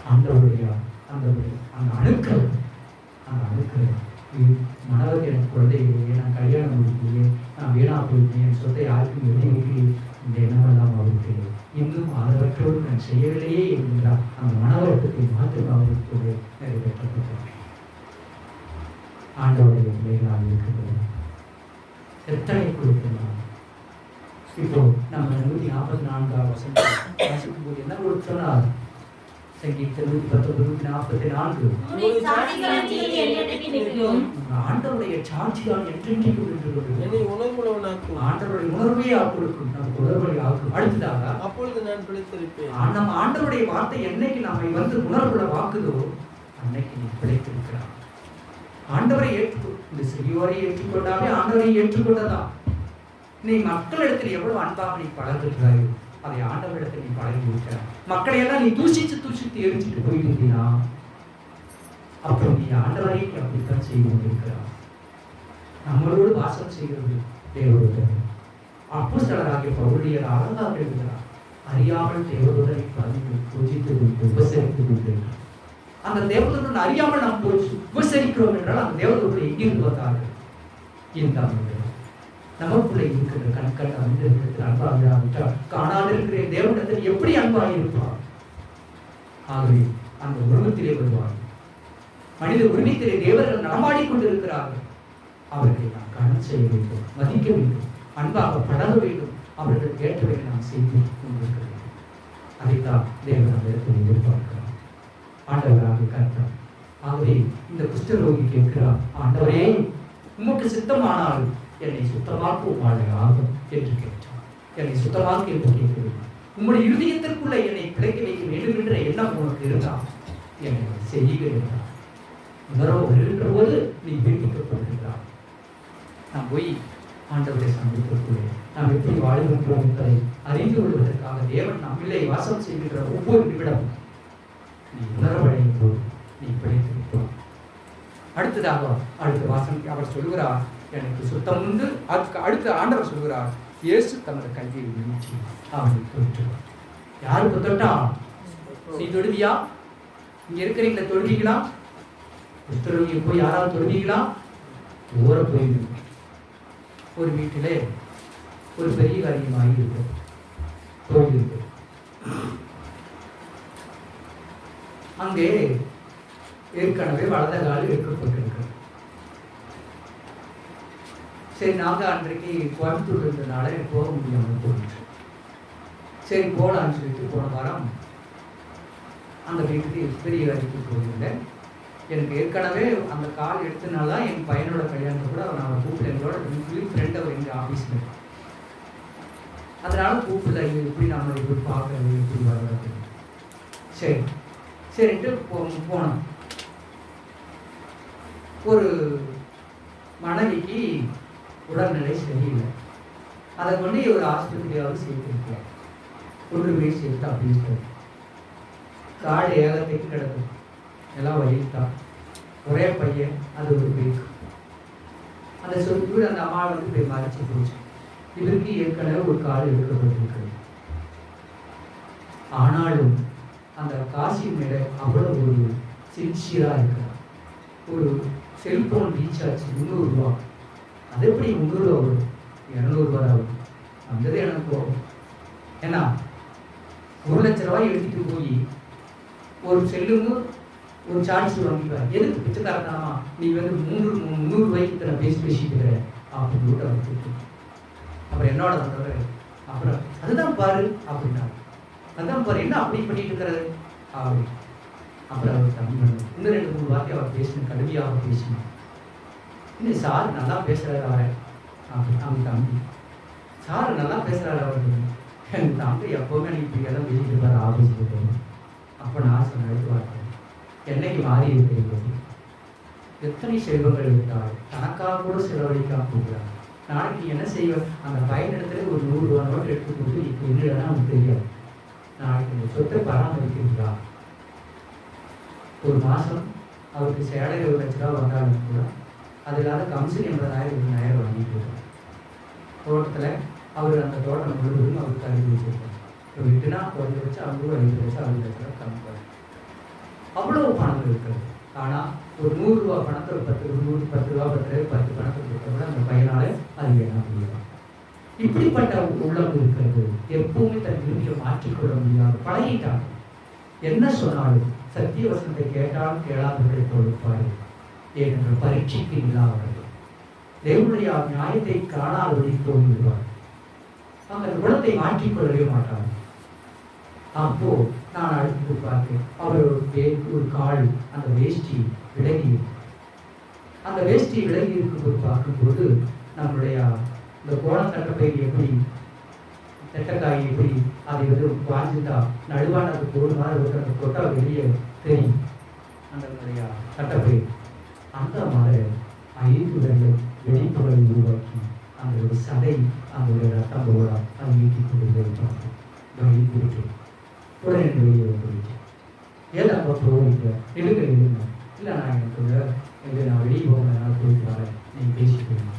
அந்த அணுக்கள் மனவர் எனக்கு குழந்தை இல்லையே, நான் கல்யாணம் முடிக்கலையே, நான் வீணா போயிருக்கேன், என் சொத்தை யாருக்கும் எழுதி வைக்கலையே, இந்த எண்ணமெல்லாம் அவருக்கு இன்னும் ஆதரவற்றோடு நான் செய்யவில்லையே என்கிறார். அந்த மனவருத்தத்தை மாற்றம் அவருக்கு நிறைவேற்றப்பட்டார். ஆண்டவருடைய பிள்ளைகளாக இருக்கிறது எத்தனை கொடுக்கிறார். இப்போ நம்ம 144 வசனம் வாசிக்கும் போது என்ன கொடுத்தார்? சங்கீதம் 119:144 ஆண்டவருடைய சாட்சிதான் என்றென்றைக்கும் நின்று ஆண்டவருடைய உணர்வே ஆட்களுக்கும் நமக்கு உணர்வை ஆக்கும். அடுத்ததாக அப்பொழுது நான் பிழைத்திருப்பேன். நம்ம ஆண்டவருடைய வார்த்தை என்னைக்கு நம்மை வந்து உணர்வுல வாக்குதோ அன்னைக்கு நீ பிழைத்திருக்கிறார். ஆண்டவரை இந்த செய்யோரை ஏற்றுக்கொண்டாவே ஆண்டவரை ஏற்றுக்கொண்டதான். நீ மக்களிடத்தில் எவ்வளவு அன்பாக நீ பழகுகிறாயோ அதை ஆண்டவரிடத்தில் நீ பழகி இருக்கிறாய். மக்களை எல்லாம் நீ தூசித்து எரிஞ்சிட்டு போயிருந்தீனா அப்புறம் நீ ஆண்டவரை அப்படித்தான் செய்து கொண்டிருக்கிறார். நம்மளோடு வாசம் செய்கிறது தேவதூதன். அப்போஸ்தலராகிய பவுலியர் அழகாக எழுதுகிறார், அறியாமல் தேவதூதனை பணிந்து பூஜித்து கொண்டு உபசரித்து கொண்டு. அந்த தேவதூதன் அறியாமல் நாம் உபசரிக்கிறோம் என்றால் அந்த தேவதூதனை எங்கிருந்து வந்தார்கள்? இந்த நமக்குள்ளே இருக்கிற கண்கள் அந்த அன்பாக காணாத இருக்கிற தேவனிடத்தில் எப்படி அன்பாக இருப்பார்? ஆகவே அந்த உருவத்திலே வருவார். மனித உரிமைத்திலே தேவர்கள் நடமாடி கொண்டிருக்கிறார்கள். அவர்களை நாம் கடன் செய்ய வேண்டும், மதிக்க வேண்டும், அன்பாக பழக வேண்டும், அவர்கள் கேட்டவை நாம் செய்து கொண்டிருக்க வேண்டும். அதைத்தான் தேவன் அந்த இடத்தில் எதிர்பார்க்கிறார். ஆண்டவராக கர்த்தர். ஆகவே இந்த குஷ்டரோகி கேட்கிறார், ஆண்டவரே உமக்கு சித்தமானால் என்னை சுத்தமாக்கும் ஆகும் என்று கேட்டார். என்னை சுத்தமாக்கு என்று கேட்கிறேன். உம்முடைய இருதயத்திற்குள்ள என்னை பிழைக்க வைக்க வேண்டும் என்ற எண்ணம் உனக்கு இருந்தால் என்னை செய்கிறார். உணர்வு வருகின்ற போது நீ விடுவிக்கப்படுகிறார். நாம் போய் ஆண்டவரை சந்திக்கக்கூடிய நாம் எப்படி வாழ்கின்றோம் என்பதை அறிந்து கொள்வதற்காக தேவன் நம்மிலே வாசம் செய்கின்ற ஒவ்வொரு நிமிடம் நீ உணர்வடையும் போது நீ பிழைத்திருப்பார். அடுத்ததாக அடுத்த வாசம் அவர் சொல்கிறார், எனக்கு சுத்தம் உண்டு. அடுத்த ஆண்டவர் சொல்கிறார், இயேசு தனது கல்வியை நீக்கி அவனை தொற்றுவார். யாருக்கு தொட்டா? நீ தொடுவியா? இங்க இருக்கிறீங்களா? தொடுவீங்களா? குஷ்டரோகியை போய் யாராவது தொடுவீங்களா? ஓர போயிடுவீங்க. ஒரு வீட்டிலே ஒரு பெரிய காரியமாகி இருக்கு, போயிருக்கு. அங்கே ஏற்கனவே வலத கால் எடுக்கப்பட்டிருக்கு. சரி, நாங்கள் அன்றைக்கு கோயம்புத்தூர் இருந்ததுனால போக முடியாமல் போயிடுச்சு. சரி போகலான்னு சொல்லிட்டு போன வாரம் அந்த வீட்டுக்கு பெரிய காரியத்துக்கு போயிருந்தேன். எனக்கு ஏற்கனவே அந்த கால் எடுத்தனால என் பையனோட கல்யாணத்தை கூட நான் கூப்பிட்டு எங்களோட ஃப்ரெண்ட் அவர் எங்கள் ஆஃபீஸில், அதனால கூப்பிடல. எப்படி நம்ம இப்படி பார்க்கறது, இப்படி வர்றது. சரி சரின்ட்டு போனோம். ஒரு மனைவிக்கு உடல்நிலை சரியில்லை. அதை கொண்டு ஒரு ஆஸ்பத்திரியாவது சேர்த்துருக்கலாம். கொண்டு போய் சேர்த்து அப்படி காடு ஏகத்துக்கு கிடக்கும். எல்லாம் வயிற்றுதான். ஒரே பையன், அது ஒரு பேக்கு. அந்த சொல்லி அந்த அம்மா வந்து போய் மறைச்சி போச்சு. இவருக்கு ஏற்கனவே ஒரு காடு எடுக்கப்பட்டிருக்கு. ஆனாலும் அந்த காசின் மேலே அவ்வளவு ஒரு சின்சியராக இருக்கிறார். ஒரு செல்போன் ரீசார்ஜ் 300 ரூபா. அது எப்படி 300 ரூபா வரும்? 200 ரூபா ஆகும். அந்தது எனக்கு போகும். ஏன்னா 1 லட்ச ரூபாய் எடுத்துட்டு போய் ஒரு செல்லுங்க ஒரு சார்ஜ் வாங்கிப்பார். எதுக்கு பிச்சைக்காரதாமா நீ வந்து 300 ரூபாய்க்கு இத்தனை பேசிட்டு இருக்கிற அப்படின்னு அவர் கேட்டு அப்புறம் என்னோட வந்தவர் அப்புறம் அதுதான் பாரு அப்படின்னா, அதுதான் பாரு என்ன அப்படி பண்ணிட்டு இருக்கிறது அப்படி. அப்புறம் அவர் தம்பி இன்னும் 2-3 வார்த்தை அவர் பேசணும், கடுமையாக பேசணும். இன்னும் சார் நல்லா பேசுறாரு அவரை அப்படி. அவங்க தம்பி சார் நல்லா பேசுறாரு அவர். என் தம்பி எப்போவுமே நீ இப்படி எல்லாம் பேசிட்டு இருப்பாரு ஆஃபீஸுக்கு போகணும். அப்போ நான் சொன்ன எடுத்து வார்த்தை என்னைக்கு மாறி இருக்கிறீங்க, எத்தனை செல்வங்கள் விட்டால் தனக்காக கூட செலவழிக்காம போகிறார். நாளைக்கு என்ன செய்வேன், அந்த பயனிடத்துல ஒரு 100 ரூபா நோட்டு எடுத்து கொடுத்து இப்போ என்னடா அவனுக்கு தெரியாது. நாளைக்கு இந்த சொத்தை பராமரிக்கிறீங்களா? ஒரு மாதம் அவருக்கு சேலரி 1 லட்ச ரூபா வந்தாலும் கூட அது இல்லாத கமிஷன் 80,000 வாங்கிட்டு இருக்கார். தோட்டத்தில் அவர் அந்த தோட்டம் முழுவதும் அவருக்கு அறிவு வச்சிருக்காரு. இப்போ விட்டுனா 1 லட்சம், அவங்க 5 லட்சம் 60 லட்ச ரூபா கம்மி. அவ்வளவு பணம் இருக்கிறது. ஆனால் ஒரு 100 ரூபா பணத்தை ஒரு 10 ரூபா 10 பணத்தை கொடுத்தா அந்த பையனால அது வேணாம் முடியும். இப்படிப்பட்ட உள்ளம் இருக்கிறது. எப்பவுமே தன் விரும்பியை மாற்றிக்கொள்ள முடியாது, பழகிட்டாங்க. என்ன சொன்னாலும் சத்திய வசனத்தை கேட்டாலும் கேளாதவர்களை கொடுப்பாரு. ஏனென்ற பரீட்சைக்கு இல்லாதவர்கள் தேவனுடைய நியாயத்தை காணாதபடி தோன்றுவார். அந்த குணத்தை மாற்றிக்கொள்ளவே மாட்டார். அப்போ நான் அடுத்து பார்த்தேன், அவர் ஒரு கால் அந்த வேஷ்டி விலகி, அந்த வேஷ்டி விலகி இருக்கும்போது பார்க்கும்போது நம்மளுடைய இந்த கோலம் தட்டப்பை எப்படி தட்டக்காய் எப்படி அதை வந்து வாஞ்சிட்டா நடுவான அந்த கோடு மாதிரி ஒரு அந்த கொட்டா வெளியே தெரியும். அந்த தட்டப்பை அந்த மாதிரி 5 வெடிப்புகளை உருவாக்கி அந்த ஒரு சதை அந்த ஒரு ரத்தம் போல அதை நீட்டி கொண்டு வைப்பாங்க. உடனே வெளியே வந்துருச்சு. ஏன் அப்போ போகிறீங்க எழுங்க இல்லை நான் எனக்கு நான் வெளியே போகிறதுனால போயிட்டு வரேன், நீங்கள் பேசிக்கிறீங்க.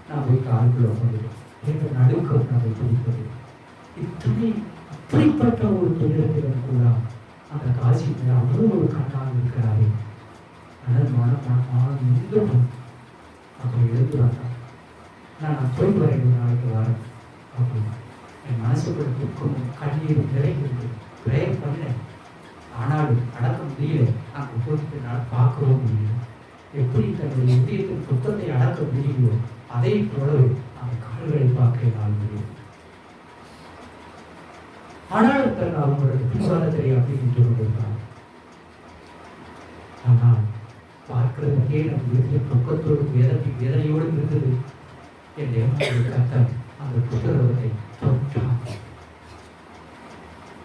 நான் போய் காருக்குள்ள உட்காந்துட்டேன். எனக்கு நடுக்கம் நான் போய் பிடிப்பது இத்தனை அப்படிப்பட்ட ஒரு துயரத்திலும் கூட அந்த காசி அவ்வளோ ஒரு கண்ணாக இருக்கிறாரு. ஆனால் மனம் நின்று அப்போ எழுந்து வந்தான். நான் போயிட்டு வரேன், 1 நாளைக்கு வரேன் அப்படின்னு என் மனசுக்குள்ள துக்கமும் கண்ணீரும் நிறைந்து பிரேயர் பண்ணேன். ஆனாலும் அடக்க முடியல. அங்கே போயிட்டு என்னால் பார்க்கவும் முடியல. எப்படி தன்னுடைய இதயத்தின் துக்கத்தை அடக்க முடியலையோ அதை போலவே அந்த கால்களை பார்க்க என்னால் முடியும். ஆனாலும் தன் அவங்களோட பின்வாதத்தை அப்படின்னு கொண்டிருந்தார். ஆனால் பார்க்கிறதுக்கே நம் வீட்டில் துக்கத்தோடு வேதனையோடு இருந்தது. என் தேவனுடைய கர்த்தர் அந்த புத்தகத்தை தொட்டார்.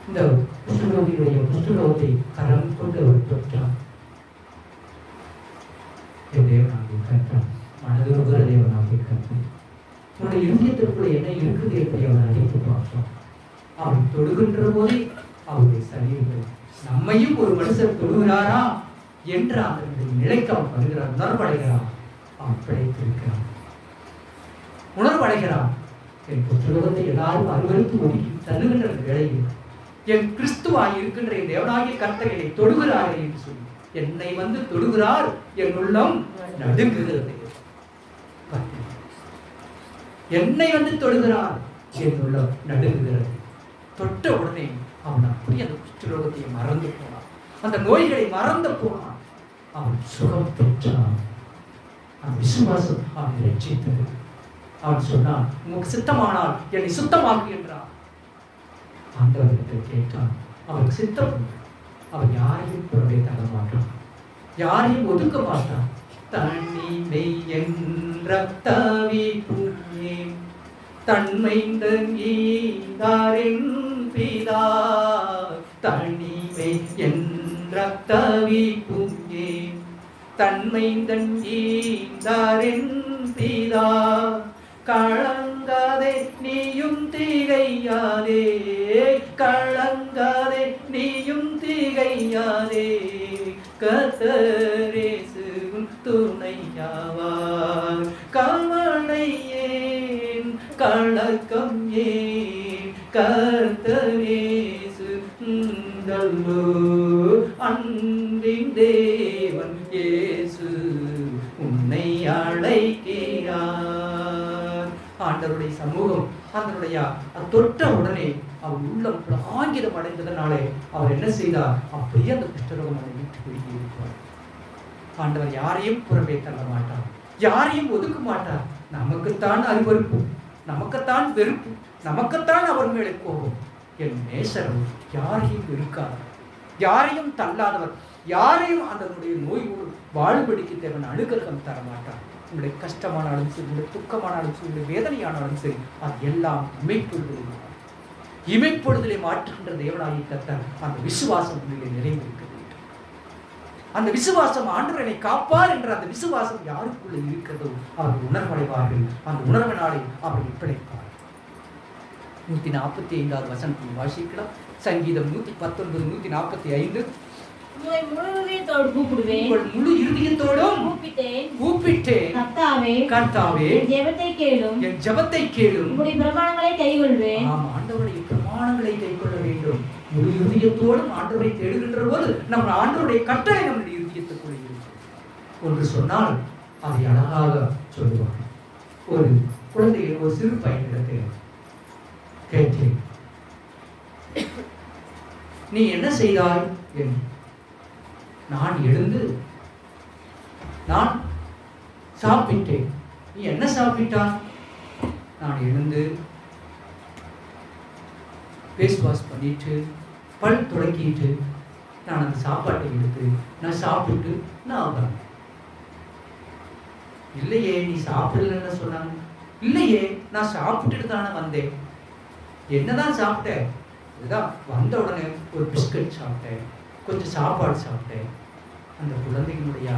இந்த புத்தகத்தினுடைய புத்தகத்தை கரம் கொண்டு அவர் தொட்டார். என் தேவனாகிய கர்த்தர் மனதுருகிற தேவனாகிய கர்த்தர் உன்னுடைய இதயத்திற்குள்ள என்ன இருக்குது என்பதை அவர் அறிந்து பார்ப்பார். அவன் தொடுகின்ற போதே அவருடைய சரீரங்கள் நம்மையும் ஒரு மனுஷர் தொடுகிறாரா என்ற அந்த நிலைக்கு அவன் வருகிறான், உணர்வடைகிறான். அவன் பிழைத்திருக்கிறான், உணர்வடைகிறான். என் புத்தகத்தை எல்லாரும் அருவருத்து ஒதுக்கி தள்ளுகின்ற வேளையில் என் கிறிஸ்துவாய் இருக்கின்ற என் தேவனாகிய கர்த்தர் என்னை தொடுகிறாரே என்று சொல்லி என்னை வந்து தொடுகிறார், என் உள்ளம் நடுங்குகிறது. என்னை வந்து தொடுகிறார், என் உள்ளம் நடுங்குகிறது. தொட்ட உடனே அவன் அப்படி அந்த குஷ்டரோகத்தை மறந்து போனான், அந்த நோய்களை மறந்து போனான். அவன் சுகம் பெற்றான். அந்த விசுவாசம் அவனை ரட்சித்தது. அவன் சொன்னான், உனக்கு சித்தமானால் என்னை சுத்தமாக்கு என்றான். ஆண்டவர்கிட்ட கேட்டான். அவனுக்கு சித்தம். அவன் யாரையும் புறவே தர மாட்டான், யாரையும் ஒதுக்க மாட்டான். தனிமை என்ற தவிப்புமே தன்மைந்தன் ஈந்தாரின் பிதா. தனிமை என்ற தவிப்புமே தன்மைந்தன் ஈந்தாரின் பிதா. களங்காதே நீயும் திகையாதே, களங்காதே நீயும் திகையாதே. கர்த்தரேசு துணையாவார். கவலை ஏன் கலக்கம் ஏன், கர்த்தரேசு அன்பின் தேவன் இயேசு உன்னை அழைக்கிறார். ஆண்டவருடைய சமூகம் அதனுடைய தொட்ட உடனே அவர் உள்ளம் ஆங்கிலம் அடைந்ததனாலே அவர் என்ன செய்தார், அப்படியே அந்த குஷ்டரோகம் அதை விட்டு போய் இருப்பார். ஆண்டவர் யாரையும் புறம்பே தள்ள மாட்டார், யாரையும் ஒதுக்க மாட்டார். நமக்குத்தான் அருவருப்பு, நமக்குத்தான் வெறுப்பு, நமக்குத்தான் அவர் மேலே கோபம். என் நேசர் யாரையும் வெறுக்கார், யாரையும் தள்ளாதவர், யாரையும் அதனுடைய நோயோடு வாழ்படிக்கு தேவன் அனுகிரகம் தர மாட்டார். உங்களுடைய கஷ்டமானாலும் சரி, உங்களுடைய துக்கமானாலும் சரி, உங்களுடைய வேதனையானாலும் சரி, அது எல்லாம் இமைப்பொழுதிலே மாற்றுகின்ற தேவனாகிய கர்த்தர். அந்த விசுவாசம் உங்களிலே நிறைந்திருக்க வேண்டும். அந்த விசுவாசம் ஆண்டவரை காப்பார் என்ற அந்த விசுவாசம் யாருக்குள்ள இருக்கிறதோ அவர்கள் உணர்வடைவார்கள். அந்த உணர்வினாலே அவர்கள் பிழைப்பார். 145வது வசனத்தில் வாசிக்கலாம். சங்கீதம் 119, 145. உம்மை முழு இதயத்தோடு கூப்பிடுவேன், உங்கள் முழு இருதயத்தோடும் கூப்பிட்டேன். கர்த்தாவே, என் ஜெபத்தை கேளும், என் ஜெபத்தை கேளும். உம்முடைய பிரமாணங்களை கைக்கொள்வேன். நாம் ஆண்டவருடைய பிரமாணங்களை கைக்கொள்ள வேண்டும். முழு இருதயத்தோடும் ஆண்டவரை தேடுகின்ற போது நம்ம ஆண்டவருடைய கட்டளை நம்முடைய இருதயத்துக்குள்ளே இருக்கும். ஒன்று சொன்னால் அதை அழகாக சொல்லுவாங்க. ஒரு குழந்தை, ஒரு சிறு பையனிடத்தில் கேட்டேன், நீ என்ன செய்தாய் என்று. நான் எழுந்து நான் சாப்பிட்டேன். நீ என்ன சாப்பிட்டான்? நான் எழுந்து ஃபேஸ் வாஷ் பண்ணிட்டு பல் துளக்கிட்டு நான் அந்த சாப்பாட்டை எடுத்து நான் சாப்பிட்டு நான் வந்தேன். இல்லையே, நீ சாப்பிடலன்னு சொன்னாங்க. இல்லையே, நான் சாப்பிட்டுட்டு தானே வந்தேன். என்னதான் சாப்பிட்டேன்? இதுதான் வந்த உடனே ஒரு பிஸ்கட் சாப்பிட்டேன், கொஞ்சம் சாப்பாடு சாப்பிட்டேன். அந்த குழந்தைகளுடைய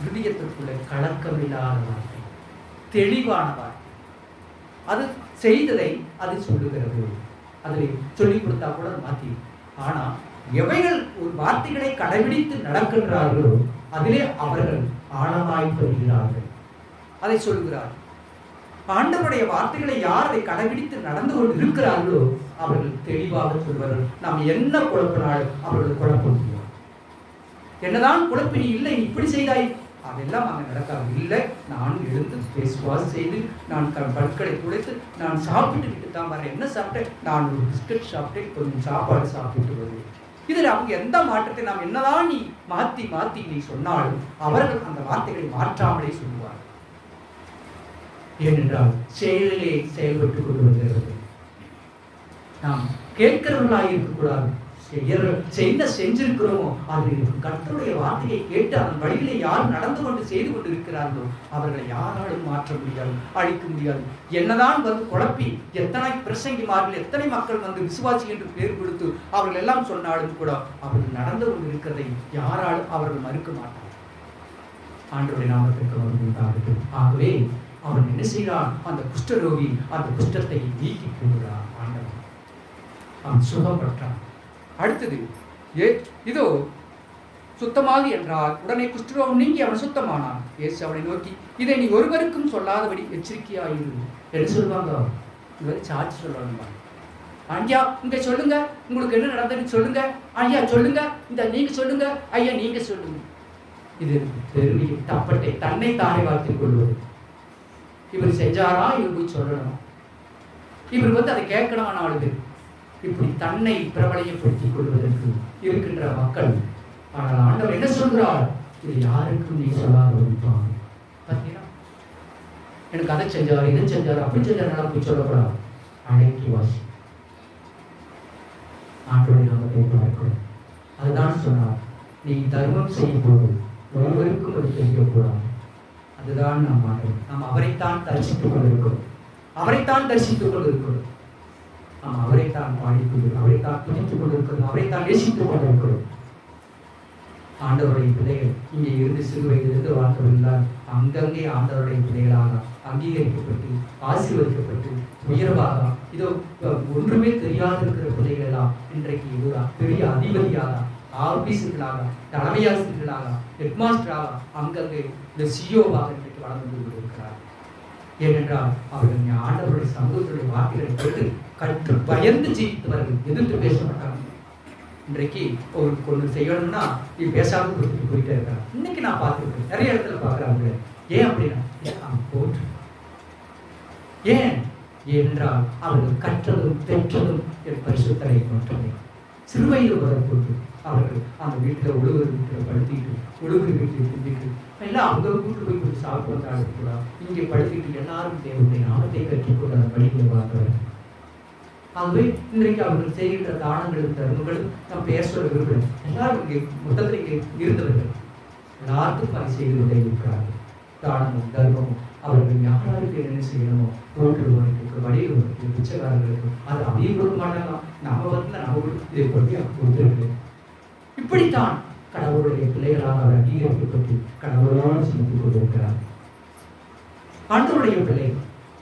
இருதயத்திற்குள்ள கலக்கமில்லாத வார்த்தை, தெளிவான வார்த்தை. அது செய்ததை அது சொல்லுகிறது. அதில் சொல்லிக் கொடுத்தா கூட மாற்றி. ஆனா எவைகள் ஒரு வார்த்தைகளை கடைபிடித்து நடக்கின்றார்களோ அதிலே அவர்கள் ஆழமாய் பெறுகிறார்கள். அதை சொல்லுகிறார். ஆண்டவருடைய வார்த்தைகளை யார் அதை கடைபிடித்து நடந்து கொண்டு இருக்கிறார்களோ அவர்கள் தெளிவாக சொல்வார்கள். நாம் என்ன குழப்பினாலும் அவர்கள் குழப்ப முடியும். என்னதான் குழப்பினி, இல்லை இப்படி செய்தாய், அதெல்லாம் அங்கே நடக்காது. இல்லை, நான் எழுந்து ஃபேஸ் வாஷ் செய்து நான் பற்களை துடைத்து நான் சாப்பிட்டு விட்டு தான் வரேன். என்ன சாப்பிட்டேன்? நான் ஒரு பிஸ்கட் சாப்பிட்டேன், கொஞ்சம் சாப்பாடு சாப்பிட்டு வருவேன். இதில் அவங்க எந்த மாற்றத்தை நாம் என்னதான் நீ மாற்றி மாற்றி நீ சொன்னாலும் அவர்கள் அந்த வார்த்தைகளை மாற்றாமலே சொல்லுவார்கள். ஏனென்றால் செயலிலே செயல்பட்டுக் கொண்டு வருகிறது. நாம் கேட்கிறவர்களாக இருக்கக்கூடாது. என்ன செஞ்சிருக்கிறோமோ அது கர்த்தருடைய வார்த்தையை கேட்டு அதன் வழியிலே யார் நடந்து கொண்டு செய்து கொண்டு இருக்கிறார்களோ அவர்களை யாராலும் மாற்ற முடியாது, அழிக்க முடியாது. என்னதான் வந்து குழப்பி எத்தனை பிரசங்கிமார்கள், எத்தனை மக்கள் வந்து விசுவாசி என்று பேர் கொடுத்து அவர்கள் எல்லாம் சொன்னாலும் கூட அவர்கள் நடந்து கொண்டு இருக்கிறதை யாராலும் அவர்கள் மறுக்க மாட்டார்கள். ஆண்டவருடைய நாமத்திற்கு வந்து ஆகவே அவன் என்ன செய்கிறான்? அந்த குஷ்டரோகி அந்த குஷ்டத்தை நீக்கி கொள்கிறான். ஆண்டவன் அவன் சுகப்பட்டான். அடுத்தது இதோ சுத்தமாக என்றால் உடனே குஷ்டரோகம் நீங்கி அவன் சுத்தமானான். இயேசு அவனை நோக்கி, இதை நீ ஒருவருக்கும் சொல்லாதபடி எச்சரிக்கையாயிரு என்று சொல்லுவாங்க. இவர் சாட்சி சொல்லணுமா? ஐயா இங்க சொல்லுங்க, உங்களுக்கு என்ன நடந்ததுன்னு சொல்லுங்க. ஐயா சொல்லுங்க, இந்த நீங்க சொல்லுங்க. ஐயா நீங்க சொல்லுங்க. இது பெருமையை தப்பட்டை தன்னை தானே வாழ்த்திக் கொள்வது. இவர் செஞ்சாரா, இவர் போய் சொல்லணும், இவர் வந்து அதை கேட்கணும். நாலு இப்படி தன்னை பிரபலையப்படுத்திக் கொள்வதற்கு இருக்கின்ற மக்கள். ஆனால் ஆண்டவர் என்ன சொல்கிறார்? இது யாருக்கும் நீ சொல்லாத ஒழிப்பான். பார்த்தீங்கன்னா, எனக்கு அதை செஞ்சார், இதை செஞ்சார், அப்படி செஞ்சார் போய் சொல்லக்கூடாது. அடக்கி வாசி. ஆண்டவரை நாமத்தை பார்க்கிறோம். அதுதான் சொன்னார், நீ தர்மம் செய்யும் போது ஒருவருக்கும் அது தெரியக்கூடாது. அதுதான் நாம் ஆண்டவர். நாம் அவரைத்தான் தரிசித்துக் கொண்டிருக்கிறோம், அவரைத்தான் தரிசித்துக் கொண்டிருக்கிறோம். நாம் அவரைத்தான் பாடிக்கொள்கிறோம், அவரைத்தான் துணித்துக் கொண்டிருக்கிறோம், அவரைத்தான் நேசித்துக் கொண்டிருக்கிறோம். ஆண்டவருடைய பிள்ளைகள் இங்கே இருந்து சிறு வயதிலிருந்து வாழ்ந்தவர்கள் அங்கங்கே ஆண்டவருடைய பிள்ளைகளாக அங்கீகரிக்கப்பட்டு ஆசீர்வதிக்கப்பட்டு உயர்வாக இதோ ஒன்றுமே தெரியாத இருக்கிற பிள்ளைகள் எல்லாம் இன்றைக்கு ஒரு பெரிய அதிபதியாக, ஆபீசர்களாக, தலைமை ஆசிரியர்களாக, ஹெட்மாஸ்டராக, அங்கங்கே இந்த சிஓவாக இன்றைக்கு வளர்ந்து கொண்டிருக்கிறார். ஏனென்றால் அவர்கள் ஆண்டவருடைய சமூகத்துடைய வார்த்தைகளை கேட்டு கற்று பயந்து ஜீவித்தவர்கள், எதிர்த்து பேச மாட்டாங்க. இன்றைக்கு ஒரு கொண்டு செய்யணும்னா நீ பேசாம கொடுத்துட்டு போயிட்டே இருக்காங்க. இன்னைக்கு நான் பார்த்துருக்கேன், நிறைய இடத்துல பார்க்குறாங்க. ஏன் அப்படின்னா போற்று. ஏன் என்றால் அவர்கள் கற்றதும் பெற்றதும் என் பரிசுத்தரை மட்டுமே. சிறுவயது வரப்போது அவர்கள் அந்த வீட்டில் ஒழுங்கு வீட்டில் படுத்திட்டு ஒழுங்கு வீட்டில் திண்டிட்டு எல்லாம் அவங்க வீட்டில் போய் குடிச்சிட்டு சாப்பிட்டு வந்தாலும் கூட இங்கே படுத்திட்டு எல்லாரும் தேவனுடைய நாமத்தை கற்றுக்கொண்டு அந்த வழிகளை பார்க்கிறேன். ஆகவே இன்றைக்கு அவர்கள் செய்கின்ற தானங்களும் தர்மங்களும் நாம் பெயர் சொல்ல விரும்புகிறேன். எல்லாரும் இங்கே மொத்தத்தில் இங்கே இருந்தவர்கள் எல்லாருக்கும் அதை செய்து கொண்டே இருக்கிறார்கள். தானமும் தர்மமும் அவர்கள் யாருக்கு என்ன செய்யணுமோ போட்டுருவனுக்கு வடிவனுக்கு பிச்சைக்காரர்களுக்கு அது அவங்க கொடுக்க மாட்டாங்க. நம்ம வந்து நம்ம இதை கொண்டு கொடுத்துருக்கு. இப்படித்தான் கடவுளுடைய பிள்ளைகளாக அவர் அங்கீகரிக்கப்பட்டு கடவுளோடு சிந்தித்துக் கொண்டிருக்கிறார். ஆண்டவருடைய பிள்ளை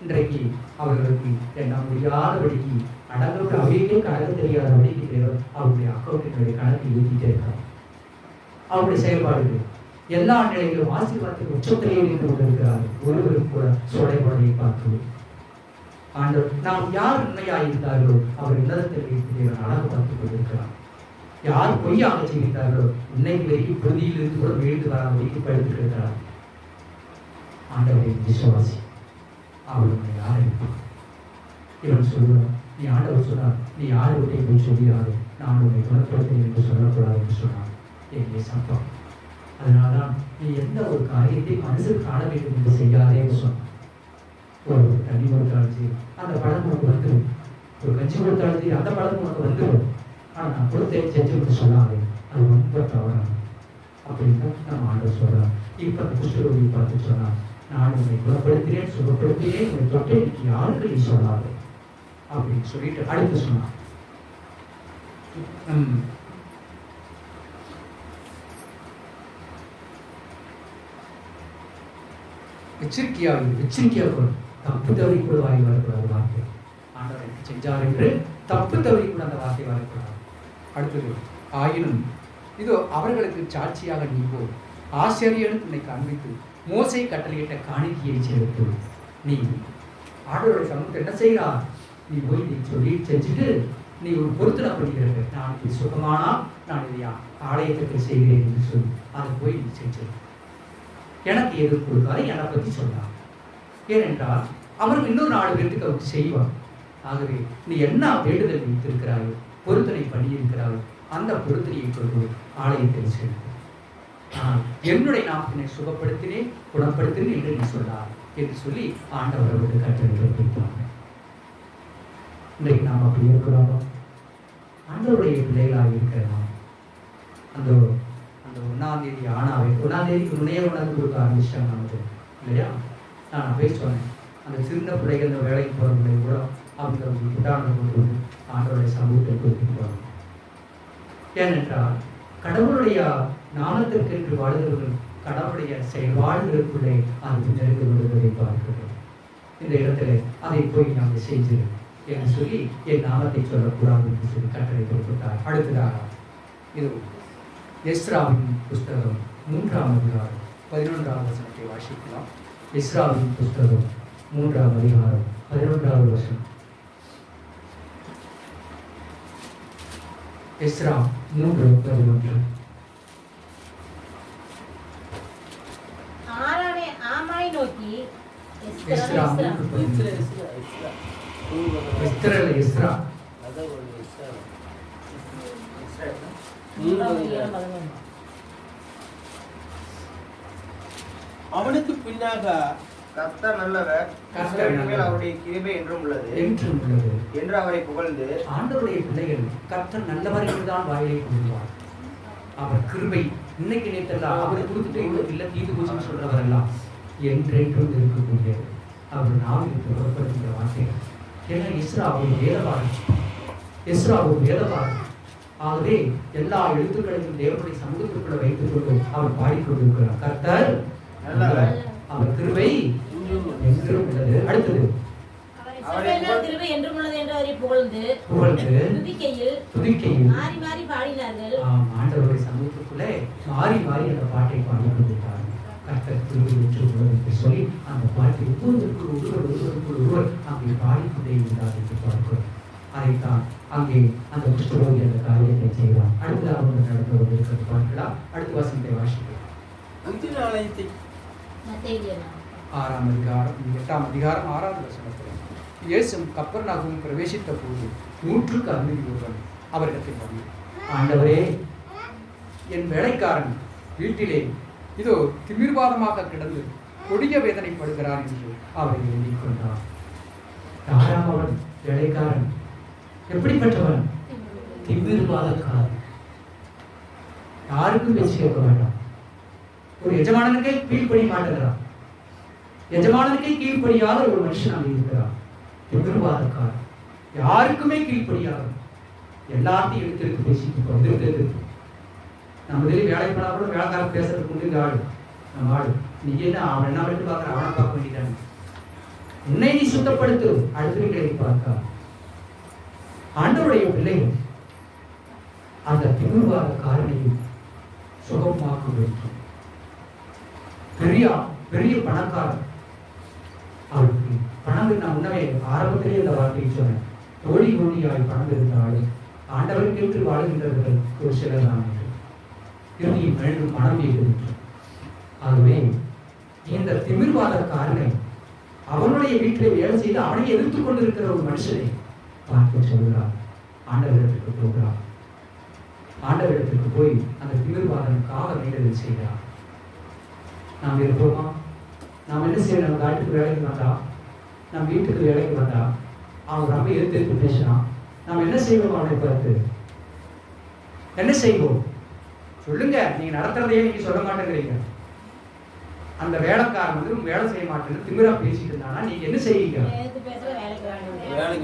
இன்றைக்கு அவர்களுக்கு என்ன முடியாதபடிக்கு அடங்க அவையே கணக்கு தெரியாதபடிக்கு தேவர் அவருடைய அக்கௌண்டினுடைய கணக்கு ஊற்றிட்டே இருக்கிறார். அவருடைய செயல்பாடுகள் எல்லா நிலையிலும் ஆசீர்வாதத்துக்கு உச்சத்திலேயே நின்று கொண்டிருக்கிறார். ஒருவரும் கூட சோடைபாடையை பார்த்து ஆண்டவர் நாம் யார் உண்மையாக இருந்தார்களோ அவர் உன்னதத்தில் தேவன் அழகு பார்த்துக் கொண்டிருக்கிறார். யார் பொய்யாக செய்கிறார்களோ இன்னைக்கு வரைக்கும் பொதியிலிருந்து கூட வீழ்ந்து வராமல் படுத்துக் இருக்கிறார். ஆண்டவரை விசுவாசி அவளுடைய யாரை இவன் சொல்லுவான். நீ ஆண்டவர் சொன்னார், நீ யாரை விட்டே போய் சொல்லியாரோ நான் உன்னை குணப்படுத்தேன் என்று சொல்லக்கூடாது என்று சொன்னார். எங்கே சம்பம். அதனால்தான் நீ எந்த ஒரு காரியத்தை மனசில் காண வேண்டும் என்று செய்யாதேன்னு சொன்னான். ஒரு தண்ணி கொடுத்தாலும் சரி அந்த பழம் உனக்கு வந்துடும். ஒரு கஞ்சி கொடுத்தாலும் சரி அந்த பழம் உனக்கு வந்துடும். ஆனால் நான் கொடுத்தேன் செஞ்சு விட்டு சொல்லாதே, அது ரொம்ப தவறான அப்படின்னு நம்ம ஆண்டவர் சொல்றான். இப்ப அந்த குஷ்டரோகியை பார்த்து சொன்னான், நான் உன்னை குணப்படுத்தினேன் சுகப்படுத்தினேன் உன்னை தொட்டேன் யாருக்கு நீ சொல்லாதே அப்படின்னு சொல்லிட்டு அடுத்து சொன்னான். எச்சரிக்கையாக தப்பு தவறி கூட வாய் வரக்கூடாது வார்த்தை. ஆண்டவர் செஞ்சார் என்று தப்பு தவறி கூட அந்த வார்த்தை வரக்கூடாது. அடுத்தது ஆயினும் இதோ அவர்களுக்கு சாட்சியாக நீ போ, ஆசிரியர்களுக்கு உன்னை காண்பித்து மோசை கட்டளையிட்ட காணிக்கையை செலுத்து. நீ ஆண்டவருடைய சமூகத்தை என்ன செய்கிறார்? நீ போய் நீ சொல்லி செஞ்சுட்டு நீ ஒரு பொருத்தனை பண்ணுகிறது. நான் இது சுகமானா நான் இதை ஆலயத்துக்கு செய்கிறேன் என்று சொல்லி அதை போய் நீ செஞ்சு எனக்கு எது கொடுக்காது என்னை பற்றி சொன்னார். ஏனென்றால் அவர்கள் இன்னொரு 4 பேருக்கு அவருக்கு செய்வார். ஆகவே நீ என்ன வேண்டுதல் வைத்திருக்கிறாயோ பொருத்தனை பண்ணியிருக்கிறாயோ அந்த பொருத்தனையை கொண்டு ஆலயத்தில் செலுத்து. நான் என்னுடைய நாமத்தினை சுகப்படுத்தினேன் குணப்படுத்தினேன் என்று நீ சொன்னார் என்று சொல்லி ஆண்டவர் அவருக்கு கட்டளை வைத்தாங்க. இன்றைக்கு நாம் அப்படி இருக்கிறோமோ? ஆண்டவருடைய பிள்ளைகளாக இருக்கிறோம். அந்த 1ஆம் தேதி ஆனாவே 1ஆம் தேதிக்கு முன்னே உணர்ந்து கொடுக்க ஆரம்பிச்சிட்டாங்க நமக்கு இல்லையா? நான் போய் சொன்னேன், அந்த சின்ன பிள்ளைகள் இந்த வேலைக்கு போகிற பிள்ளைங்க கூட அவங்க உண்டான கொண்டு வந்து ஆண்டவருடைய சமூகத்தை கொடுத்துட்டு போகணும். ஏனென்றால் கடவுளுடைய நாமத்திற்கு என்று வாழ்கிறவர்கள் கடவுளுடைய செயல்பாடுகளுக்குள்ளே அது நெருங்கி வருவதை பார்க்கிறோம். இந்த இடத்துல அதை போய் நாங்கள் செஞ்சு என்று சொல்லி என் நாமத்தை சொல்லக்கூடாது என்று சொல்லி கட்டளை கொடுத்தார். அடுத்ததாக இது எஸ்ராவின் புஸ்தகம் 3ஆம் அதிகாரம் 11ஆம் வசனத்தை வாசிக்கலாம். எஸ்ராவின் புஸ்தகம் 3ஆம் அதிகாரம் 11ஆவது வசனம். எஸ்ரா 3:11. ஆமானை நோக்கி எஸ்ரா அவனுக்கு பின்னாக கர்த்தர் நல்லவர், மேல் அவருடைய கிருபை என்றும் உள்ளது என்று அவரை புகழ்ந்து ஆண்டவருடைய பிள்ளைகள் கர்த்தர் நல்லவர் என்றுதான் வாயிலை கொள்வார். அவர் கிருபை இன்னைக்கு நேற்றெல்லாம் அவரை கொடுத்துட்டு இவருக்கு இல்லை தீது பூஜைன்னு சொல்றவரெல்லாம் என்றென்றும் இருக்கக்கூடியது. அவர் நாவில் புறப்படுகின்ற வார்த்தைகள். ஏன்னா எஸ்ரா ஒரு வேதவாதி. ஆகவே எல்லா எழுத்துக்களையும் தேவனுடைய சமூகத்திற்குள்ள வைத்துக் கொண்டு அவர் பாடிக்கொண்டிருக்கிறார். கர்த்தர் நல்லவர், அவர் கிருபை என்றும் உள்ளது. அடுத்தது கிருபை என்றும் உள்ளது என்று அவரை புகழ்ந்து துதிக்கையில் மாறி மாறி பாடினார்கள். ஆண்டவருடைய சமூகத்துக்குள்ளே மாறி மாறி அந்த பாட்டை பாடிக்கொண்டிருக்கிறார்கள். கர்த்தர் கிருபை என்று உள்ளது என்று சொல்லி அந்த பாட்டை ஒருவர் அங்கே பாடிக்கொண்டே இருந்தார் என்று பார்க்கிறோம். அதைத்தான் அங்கே அந்த குஷ்டரோகி அந்த காரியத்தை செய்வார். அடுத்த அவங்க நடந்து கொண்டிருக்கிறது பார்க்கலாம். அடுத்த வசனத்தை வாசிக்கலாம். 6ஆம் அதிகாரம் 8ஆம் அதிகாரம் 6வது வசனத்தில் இயேசு கப்பர்நகூம் பிரவேசித்த போது 160 ஒருவன் அவரிடத்தில் வந்து, ஆண்டவரே, என் வேலைக்காரன் வீட்டிலே இதோ திமிர்வாதமாக கிடந்து கொடிய வேதனைப்படுகிறார் என்று அவரை எண்ணிக் கொண்டார். யாராம் அவன்? வேலைக்காரன். எப்படிப்பட்டவன்? திமிர்வாதக்காரன். யாருக்கும் பேச்சு கேட்க வேண்டாம். ஒரு எஜமானனுக்கே கீழ்ப்படி மாட்டேங்கிறான். எஜமானனுக்கே கீழ்ப்படியாத ஒரு மனுஷன் அங்கே இருக்கிறான். திமிர்வாதக்காரன். யாருக்குமே கீழ்ப்படியாத, எல்லாத்தையும் எடுத்து பேசிட்டு போறது. நம்ம வெளியே வேலை பண்ணா கூட வேலைக்காரன் பேசுறதுக்கு முன்னாடி ஆடு நம்ம ஆடு. நீ என்ன அவன் என்ன மட்டும் பார்க்குற, அவனை பார்க்க வேண்டியதானே. உன்னை நீ சுத்தப்படுத்து, அடுத்தவர்களை பார்க்க. ஆண்டவருடைய பிள்ளைகள் அந்த திமிர்வாத காரணியை சுகமாக்க வேண்டும். பெரிய பணக்காரன், அவருக்கு பணம். நான் உன்னவே ஆரம்பத்திலே இந்த வார்த்தையை சொன்னேன். கோடி கோடியாய் பணம் இருந்தாலும் ஆண்டவருக்கு என்று வாழுகின்றவர்கள் ஒரு சிலர் தான் என்று இறுதியில் மீண்டும் பணம் ஏற்றுகின்றனர். ஆகவே இந்த திமிர்வாதக்காரனை அவனுடைய வீட்டிலே வேலை செய்து அவனை எதிர்த்து கொண்டிருக்கிற ஒரு மனுஷனை பார்க்க சொல்கிறார். ஆண்டவரிடத்திற்கு போகிறார். ஆண்டவரிடத்திற்கு போய் அந்த திமிர்வாதனுக்காக வேண்டுதல் செய்கிறார். நாம் இருப்போமா? நாம் என்ன செய்யணும்? நம்ம காட்டுக்கு வேலைக்கு வந்தா, நம் வீட்டுக்கு வேலைக்கு வந்தா அவன் ரொம்ப எதிர்த்து பேசினான். நாம் என்ன செய்வோம்? அவனை பார்த்து என்ன செய்வோம்? சொல்லுங்க. நீங்க நடத்துறதையே நீங்க சொல்ல மாட்டேங்கிறீங்க. அந்த வேலைக்காரன் வந்து வேலை செய்ய மாட்டேன்னு திமிரா பேசிட்டு இருந்தானா நீங்க என்ன செய்வீங்க?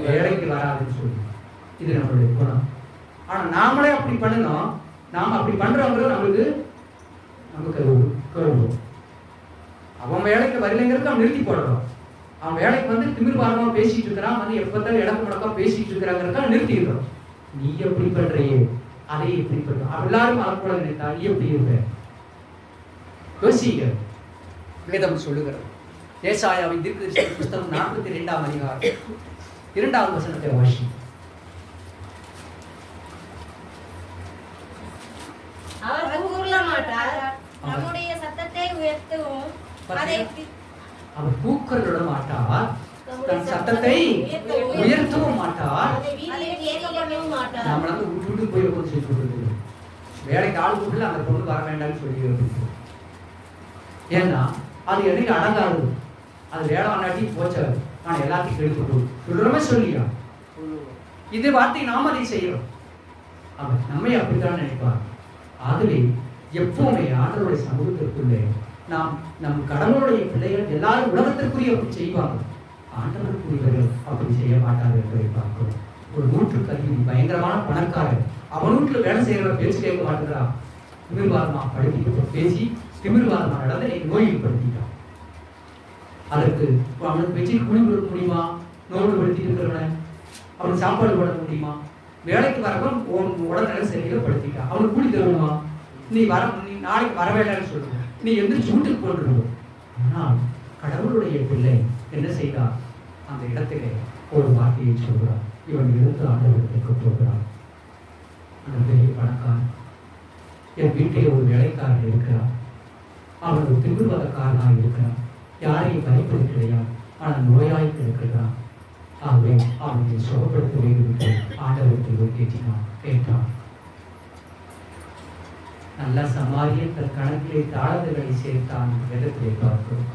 வேலைக்கு வராதுன்னு சொல்லி. இது நம்மளுடைய குணம். ஆனா நாமளே அப்படி பண்ணணும். நாம அப்படி பண்றவங்க நமக்கு அது கருவோம். அவன் வேலைக்கு வரலைங்கிறதுக்கு அவன் நிறுத்தி போடுறான். அவன் வேலைக்கு வந்து திமிர்வாதமா பேசிட்டு இருக்கிறான், வந்து எப்பதான் இடக்கு முடக்கா பேசிட்டு இருக்கிறாங்கிறதுக்காக நிறுத்திடுறான். நீ எப்படி பண்றையே அதை எப்படி பண்ற? எல்லாரும் அறப்பட நினைத்தா நீ எப்படி இருக்க? யோசிங்க. வேதம் சொல்லுகிறது. ஏசாயாவின் தீர்க்கதரிசன புத்தகம் 42ஆம் அதிகாரம் 2வது வசனத்தை வாசி. அவர் கூறல மாட்டார், நம்முடைய சத்தத்தை உயர்த்தவும் அவர் கூக்குரலிட மாட்டார், தன் சத்தத்தை உயர்த்தவும் மாட்டார். நம்மள வந்து விட்டு போய் கொஞ்சம் செஞ்சு கொடுக்குது. வேலைக்கு ஆள் கூட்டல அந்த பொண்ணு வர வேண்டாம்னு சொல்லி. ஏன்னா அது என்னைக்கு அடங்காது. அது வேலை வாண்டாட்டி போச்சாது. நான் எல்லாத்தையும் எடுத்து சொல்றமே சொல்லியா. இது வார்த்தை நாம் அதை செய்யறோம். அவர் நம்மை அப்படித்தான் நினைப்பார். ஆகவே எப்பவுமே ஆண்டவருடைய சமூகத்திற்குள்ளே நாம் நம் கடவுளுடைய பிள்ளைகள் எல்லாரும் உலகத்திற்குரிய அப்படி செய்வாங்க. ஆண்டவருக்குரியவர்கள் அப்படி செய்ய மாட்டார்கள் என்பதை பார்க்கிறோம். ஒரு நூற்றுக்கு அதிபதி பயங்கரமான பணக்காரர், அவன் வீட்டுல வேலை செய்யற பேச்சு கேட்க மாட்டேங்கிறா. திமிர்வாதமா படித்து பேசி திமிர்வாதமா நடந்து நோய்படுத்திட்டான். அதற்கு அவனுக்கு வச்சு குழி கொடுக்க முடியுமா? நோய் படுத்திட்டு இருக்கிறவன அவனுக்கு சாப்பாடு போட முடியுமா? வேலைக்கு வரவன் உடனே சரியில படுத்திட்டான். அவனுக்கு கூலி தருவணுமா? நீ நாளைக்கு வர வேண்டாம்னு சொல்லுங்க. நீ எந்திரிச்சு வீட்டுக்கு போட்டுருவோம். ஆனால் கடவுளுடைய பிள்ளை என்ன செய்தார்? அந்த இடத்திலே ஒரு வார்த்தையை சொல்கிறார். இவன் இருந்து ஆண்டவருக்கு போகிறான். அந்த பெரிய பணக்காரன் என் வீட்டிலே ஒரு வேலைக்காரன் இருக்கிறார். அவன் ஒரு திமிர்வாதக்காரனாக இருக்கிறான். யாரையும் பயப்பது கிடையாது. ஆனால் நோயாய்க்கு இருக்கிறான். ஆகவே அவனை சுகப்படுத்த வேண்டும் ஆண்டவருக்கு கேட்டான். நல்ல சமாரியன் தன் கணக்கிலே தாளந்துகளை சேர்த்தான். வேதத்திலே பார்க்கிறோம்.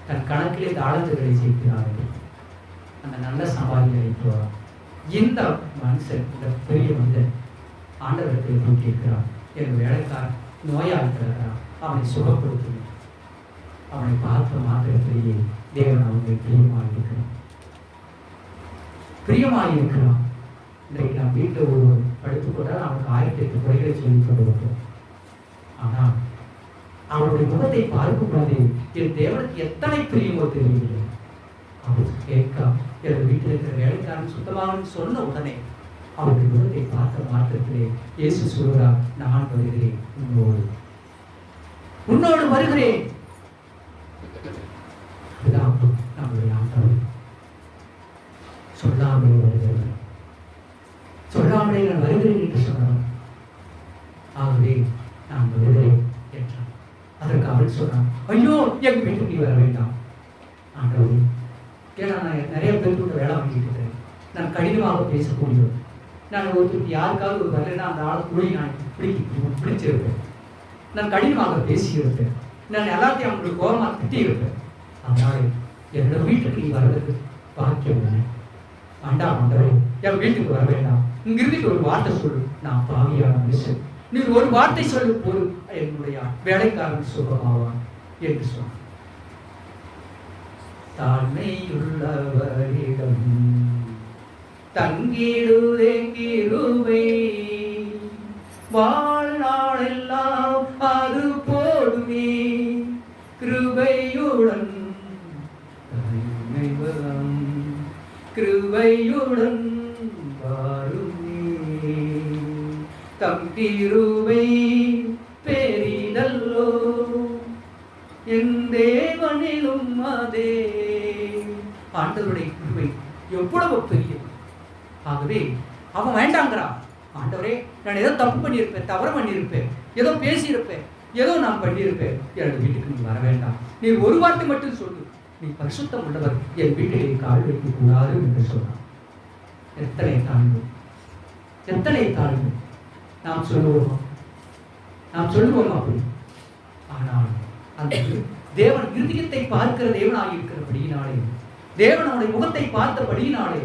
தன் கணக்கிலே தாளந்துகளை சேர்க்கிறார்கள். அந்த நல்ல சமாரியனை போறான். இந்த மனுஷன், இந்த பெரிய மனிதன் ஆண்டவரத்தில் போய் கேட்கிறான். என் வேலைக்காரன் நோயாளி கிடக்கிறான், அவனை சுகப்படுத்தும். அவனை பார்த்த மாத்திரத்திலேயே தேவன் அவனை பிரியமாயிருக்கிறான். இன்றைக்கு நாம் வீட்டில் ஒருவர் படுத்துக் கொண்டால் அவனுக்கு 1008 குறைகளை சொல்லிக் கொண்டு வந்தோம். ஆனால் அவனுடைய முகத்தை பார்க்கும் போது என் தேவனுக்கு எத்தனை பிரியமோ தெரியவில்லை. அவர் கேட்க எனது வீட்டில் இருக்கிற வேலைக்காரன் சுத்தமாக சொன்ன உடனே அவருடைய முகத்தை பார்த்த மாற்றத்திலே இயேசு சொல்கிறார், நான் வருகிறேன், உன்னோடு வருகிறேன். அதுதான் நம்முடைய ஆண்டவர். சொல்லாமலே வருகிறேன், சொல்லாமலே நான் வருகிறேன் என்று சொன்னார். ஆகவே நான் வருகிறேன் என்றான். அதற்கு அவள் சொன்னான், ஐயோ எங்க வீட்டுக்கு நீ வர வேண்டாம் ஆண்டவரே. ஏன்னா நான் நிறைய பேருக்கு வேலை வாங்கிட்டு இருக்கிறேன். நான் கடினமாக பேசக்கூடியவர். நான் ஒருத்தருக்கு யாருக்காவது ஒரு வரலைன்னா அந்த ஆளை கூலி நான் பிடிச்சிருப்பேன். நான் கடினமாக பேசியிருப்பேன். நான் எல்லாத்தையும் அவங்களுக்கு கோபமா திட்டி இருப்பேன். அதனால என்னோட வீட்டுக்கு நீ வர்றது பாக்கியம் இல்லை. ஆண்டவரே என் வீட்டுக்கு வர வேண்டாம், இங்க இருந்துட்டு ஒரு வார்த்தை சொல்லு, நான் பாவியான மனுஷன், நீ ஒரு வார்த்தை சொல்லு போது என்னுடைய வேலைக்காரன் சுகமாவான் என்று சொன்னான். தாழ்மையுள்ளவரிடம் தங்கிடுதே கிருபை, வாழ்நாளெல்லாம் அது போதுமே கிருபையுடன் கிருபையுடன் வாருமே. தம் கிருபை பெரிதல்லோ என் தேவனிலும் அதே. ஆண்டவருடைய கிருபை எவ்வளவு பெரியது. ஆகவே அவன் வேண்டாங்கிறான். ஆண்டவரே, நான் ஏதோ தப்பு பண்ணியிருப்பேன், தவறு பண்ணியிருப்பேன், ஏதோ பேசியிருப்பேன், ஏதோ நான் பண்ணியிருப்பேன், என்னோட வீட்டுக்கு நீ வர வேண்டாம், நீ ஒரு வார்த்தை மட்டும் சொல்லு, நீ பரிசுத்தம் உள்ளவர், என் வீட்டிலே கால் வைக்க கூடாது என்று சொன்னான். எத்தனை தாழ்வு, எத்தனை தாழ்வு. நாம் சொல்லுவோம் அப்படி. ஆனால் அந்த தேவன் இருதயத்தை பார்க்கிற தேவனாக இருக்கிறபடியினாலே, தேவன் அவனுடைய முகத்தை பார்த்தபடியினாலே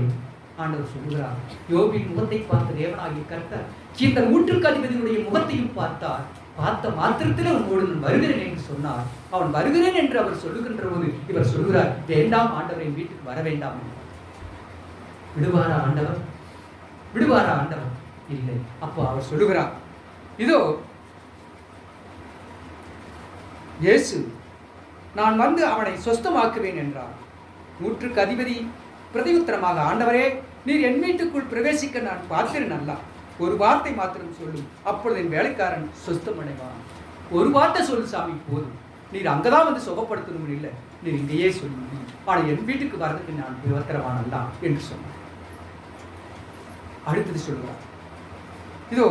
ஆண்டவர் சொல்கிறார், யோபின் முகத்தை பார்த்த தேவனாகிய கர்த்தர் இந்த நூற்றுக்கு அதிபதியுடைய முகத்தையும் பார்த்தார். பார்த்த மாத்திரத்தில் அவனோடு நான் வருகிறேன் என்று சொன்னார். அவன் வருகிறேன் என்று அவர் சொல்லுகின்ற போது இவர் சொல்கிறார், வேண்டாம் ஆண்டவரின் வீட்டுக்கு வர வேண்டாம். விடுவாரா ஆண்டவர்? விடுவாரா ஆண்டவர்? இல்லை. அப்போ அவர் சொல்லுகிறார், இதோ இயேசு நான் வந்து அவனை சொஸ்தமாக்குவேன் என்றார். நூற்றுக்கு அதிபதி பிரதியுத்தரமாக, ஆண்டவரே, நீர் என் வீட்டுக்குள் பிரவேசிக்க நான் பாத்திரன் அல்ல, ஒரு வார்த்தை மாத்திரம் சொல்லும், அப்பொழுது என் வேலைக்காரன் சொஸ்தமடைவான். ஒரு வார்த்தை சொல்லு சாமி, போதும், நீர் அங்கதான் வந்து சுகப்படுத்தணும் இல்லை, நீர் இங்கேயே சொல்லி, ஆனால் என் வீட்டுக்கு வர்றதுக்கு நான் விவத்திரவான் அல்ல என்று சொன்னார். அடுத்தது சொல்லுவார், இதோ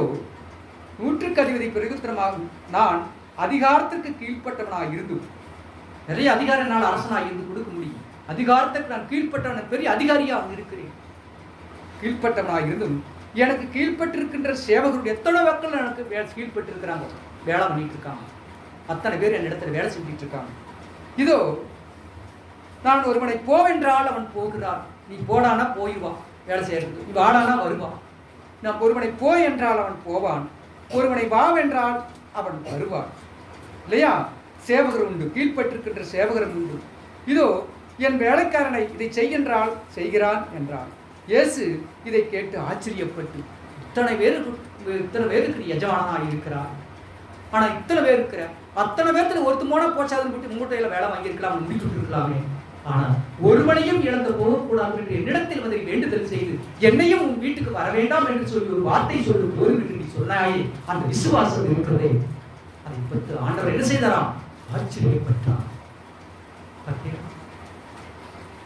நூற்றுக்கு அதிபதி பிரதியுத்தரமாக, நான் அதிகாரத்திற்கு கீழ்ப்பட்டவனாக இருந்தும், நிறைய அதிகாரம் என்னால் அரசனாக இருந்து கொடுக்க முடியும், அதிகாரத்துக்கு நான் கீழ்ப்பட்டவன், பெரிய அதிகாரியாக இருக்கிறேன், கீழ்ப்பட்டவனாக இருந்தும் எனக்கு கீழ்பட்டிருக்கின்ற சேவகருடைய எத்தனை மக்கள் எனக்கு கீழ்பட்டு இருக்கிறாங்க, வேலை பண்ணிட்டு இருக்காங்க, அத்தனை பேர் என் இடத்துல வேலை செஞ்சுட்டு இருக்காங்க. இதோ நான் ஒருவனை போவென்றால் அவன் போகிறான், நீ போடானா போயிடுவான் வேலை செய்யறதுக்கு, நீ வாடானா வருவான். நான் ஒருவனை போ என்றால் அவன் போவான், ஒருவனை வாவென்றால் அவன் வருவான். இல்லையா? சேவகர் உண்டு, கீழ்பட்டிருக்கின்ற சேவகரும் உண்டு. இதோ என் வேலைக்காரனை இதை செய்கின்றால் செய்கிறான் என்றான். இயேசு இதை கேட்டு ஆச்சரியப்பட்டு, இத்தனை பேருக்கு எஜமானாக இருக்கிறார், ஆனா இத்தனை பேர் இருக்கிற அத்தனை பேர்த்துல ஒருத்தர் போனா போச்சாதுன்னு போட்டு மூட்டையில வேலை வாங்கியிருக்கலாம், முடிச்சுட்டு இருக்கலாமே, ஆனா ஒருவனையும் இழந்து போகக்கூடாது என்று என்னிடத்தில் வந்து வேண்டுதல் செய்து என்னையும் உன் வீட்டுக்கு வர வேண்டாம் என்று சொல்லி ஒரு வார்த்தை சொல்லி போதும் என்று நீ சொன்னாயே, அந்த விசுவாசம் இருக்கிறதே, அதை பற்றி ஆண்டவர் என்ன செய்தாராம்? ஆச்சரியப்பட்டார்.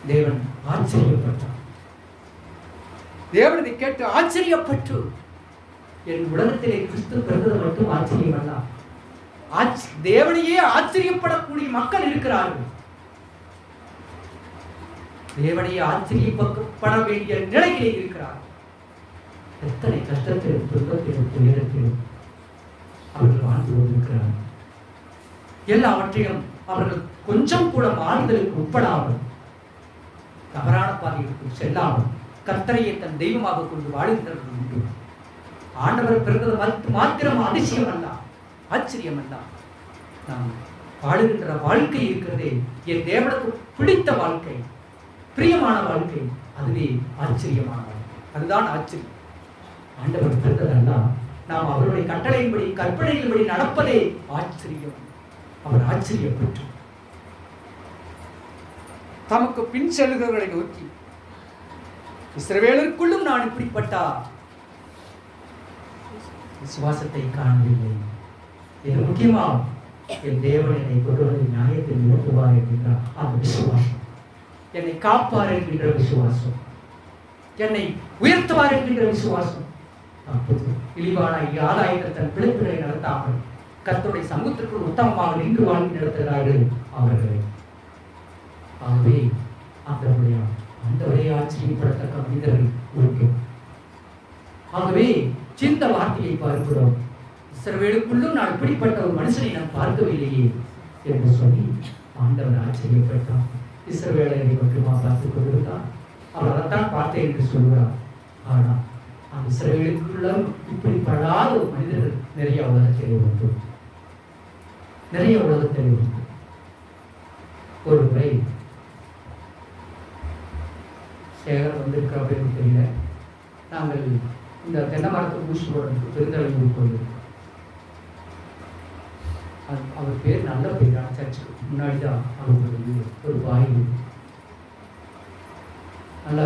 தேவன் ஆச்சரியப்பட்டார். தேவன் இதை கேட்டு ஆச்சரியப்பட்டு, என் உலகத்திலே கிறிஸ்து பிறந்தது மட்டும் ஆச்சரியம் அல்ல, தேவனையே ஆச்சரியப்படக்கூடிய மக்கள் இருக்கிறார்கள். தேவனையே ஆச்சரியப்பட வேண்டிய நிலையிலே இருக்கிறார். எத்தனை கஷ்டத்திலும் துன்பத்திலும் துயரத்திலும் அவர்கள் வாழ்ந்து கொண்டிருக்கிறார்கள். எல்லாவற்றையும் அவர்கள் கொஞ்சம் கூட மாறுதலுக்கு உட்படாமல், தவறான பாதைகளுக்கு செல்லாமல் கர்த்தரையை தன் தெய்வமாக கொண்டு வாழ்கின்றவர்கள் உண்டு. ஆண்டவர் பிறந்தது மாத்திரம் அதிசயம் அல்ல, ஆச்சரியம் அல்ல. நாம் வாழுகின்ற வாழ்க்கை இருக்கிறதே, என் தேவனுக்கு பிடித்த வாழ்க்கை, பிரியமான வாழ்க்கை, அதுவே ஆச்சரியமான வாழ்க்கை. அதுதான் ஆச்சரியம். ஆண்டவர் பிறந்ததல்ல, நாம் அவருடைய கட்டளையின்படி கற்பனையின்படி நடப்பதே ஆச்சரியம். அவர் ஆச்சரியப்பட்டு தமக்கு பின் செல்கிறவர்களை நோக்கி, இஸ்ரவேலருக்குள்ளும் நான் இப்படிப்பட்ட விசுவாசத்தை காணவில்லை. இது முக்கியமா, என் தேவன் என்னை கொண்டு நியாயத்தை நிறுத்துவார் என்கின்ற அந்த விசுவாசம், என்னை காப்பார் என்கின்ற விசுவாசம், என்னை உயர்த்துவார் என்கின்ற விசுவாசம். இழிவான ஆதாயத்தை தன் பிழைப்புகளை நடத்தாமல் கர்த்தருடைய சமூகத்திற்கு உத்தமமாக நின்று வாழ்க்கை நடத்துகிறார்கள் அவர்களை. ஆகவே அந்தவரை ஆச்சரியப்படத்தக்க மனிதர்கள் உண்டு. ஆகவே இந்த வார்த்தையை பார்க்கிறோம், இஸ்ரவேலுக்குள்ளும் நான் இப்படிப்பட்ட ஒரு மனுஷனை நான் பார்க்கவில்லையே, என்று சொல்லி ஆண்டவர் ஆச்சரியப்பட்டார். இஸ்ரவேலரை மட்டுமா பார்த்துக் கொண்டிருந்தார்? அவர் அதைத்தான் பார்த்தேன் என்று சொல்கிறார். ஆனால் அந்த இஸ்ரவேலுக்குள்ள இப்படிப்படாத மனிதர்கள் நிறைய உலகத்திலே உண்டு, நிறைய உலகத்திலே உண்டு. ஒரு முறை சேகர் வந்திருக்க அப்படின்னு தெரியல, நாங்கள் இந்த தென்னை மரத்தை ஊசி போடுறதுக்கு பெருந்தலைவர் போயிருக்கோம். அவர் பேர் நல்ல பேர், சர்ச்சுக்கு முன்னாடி தான் அவருக்கு ஒரு பாய், நல்லா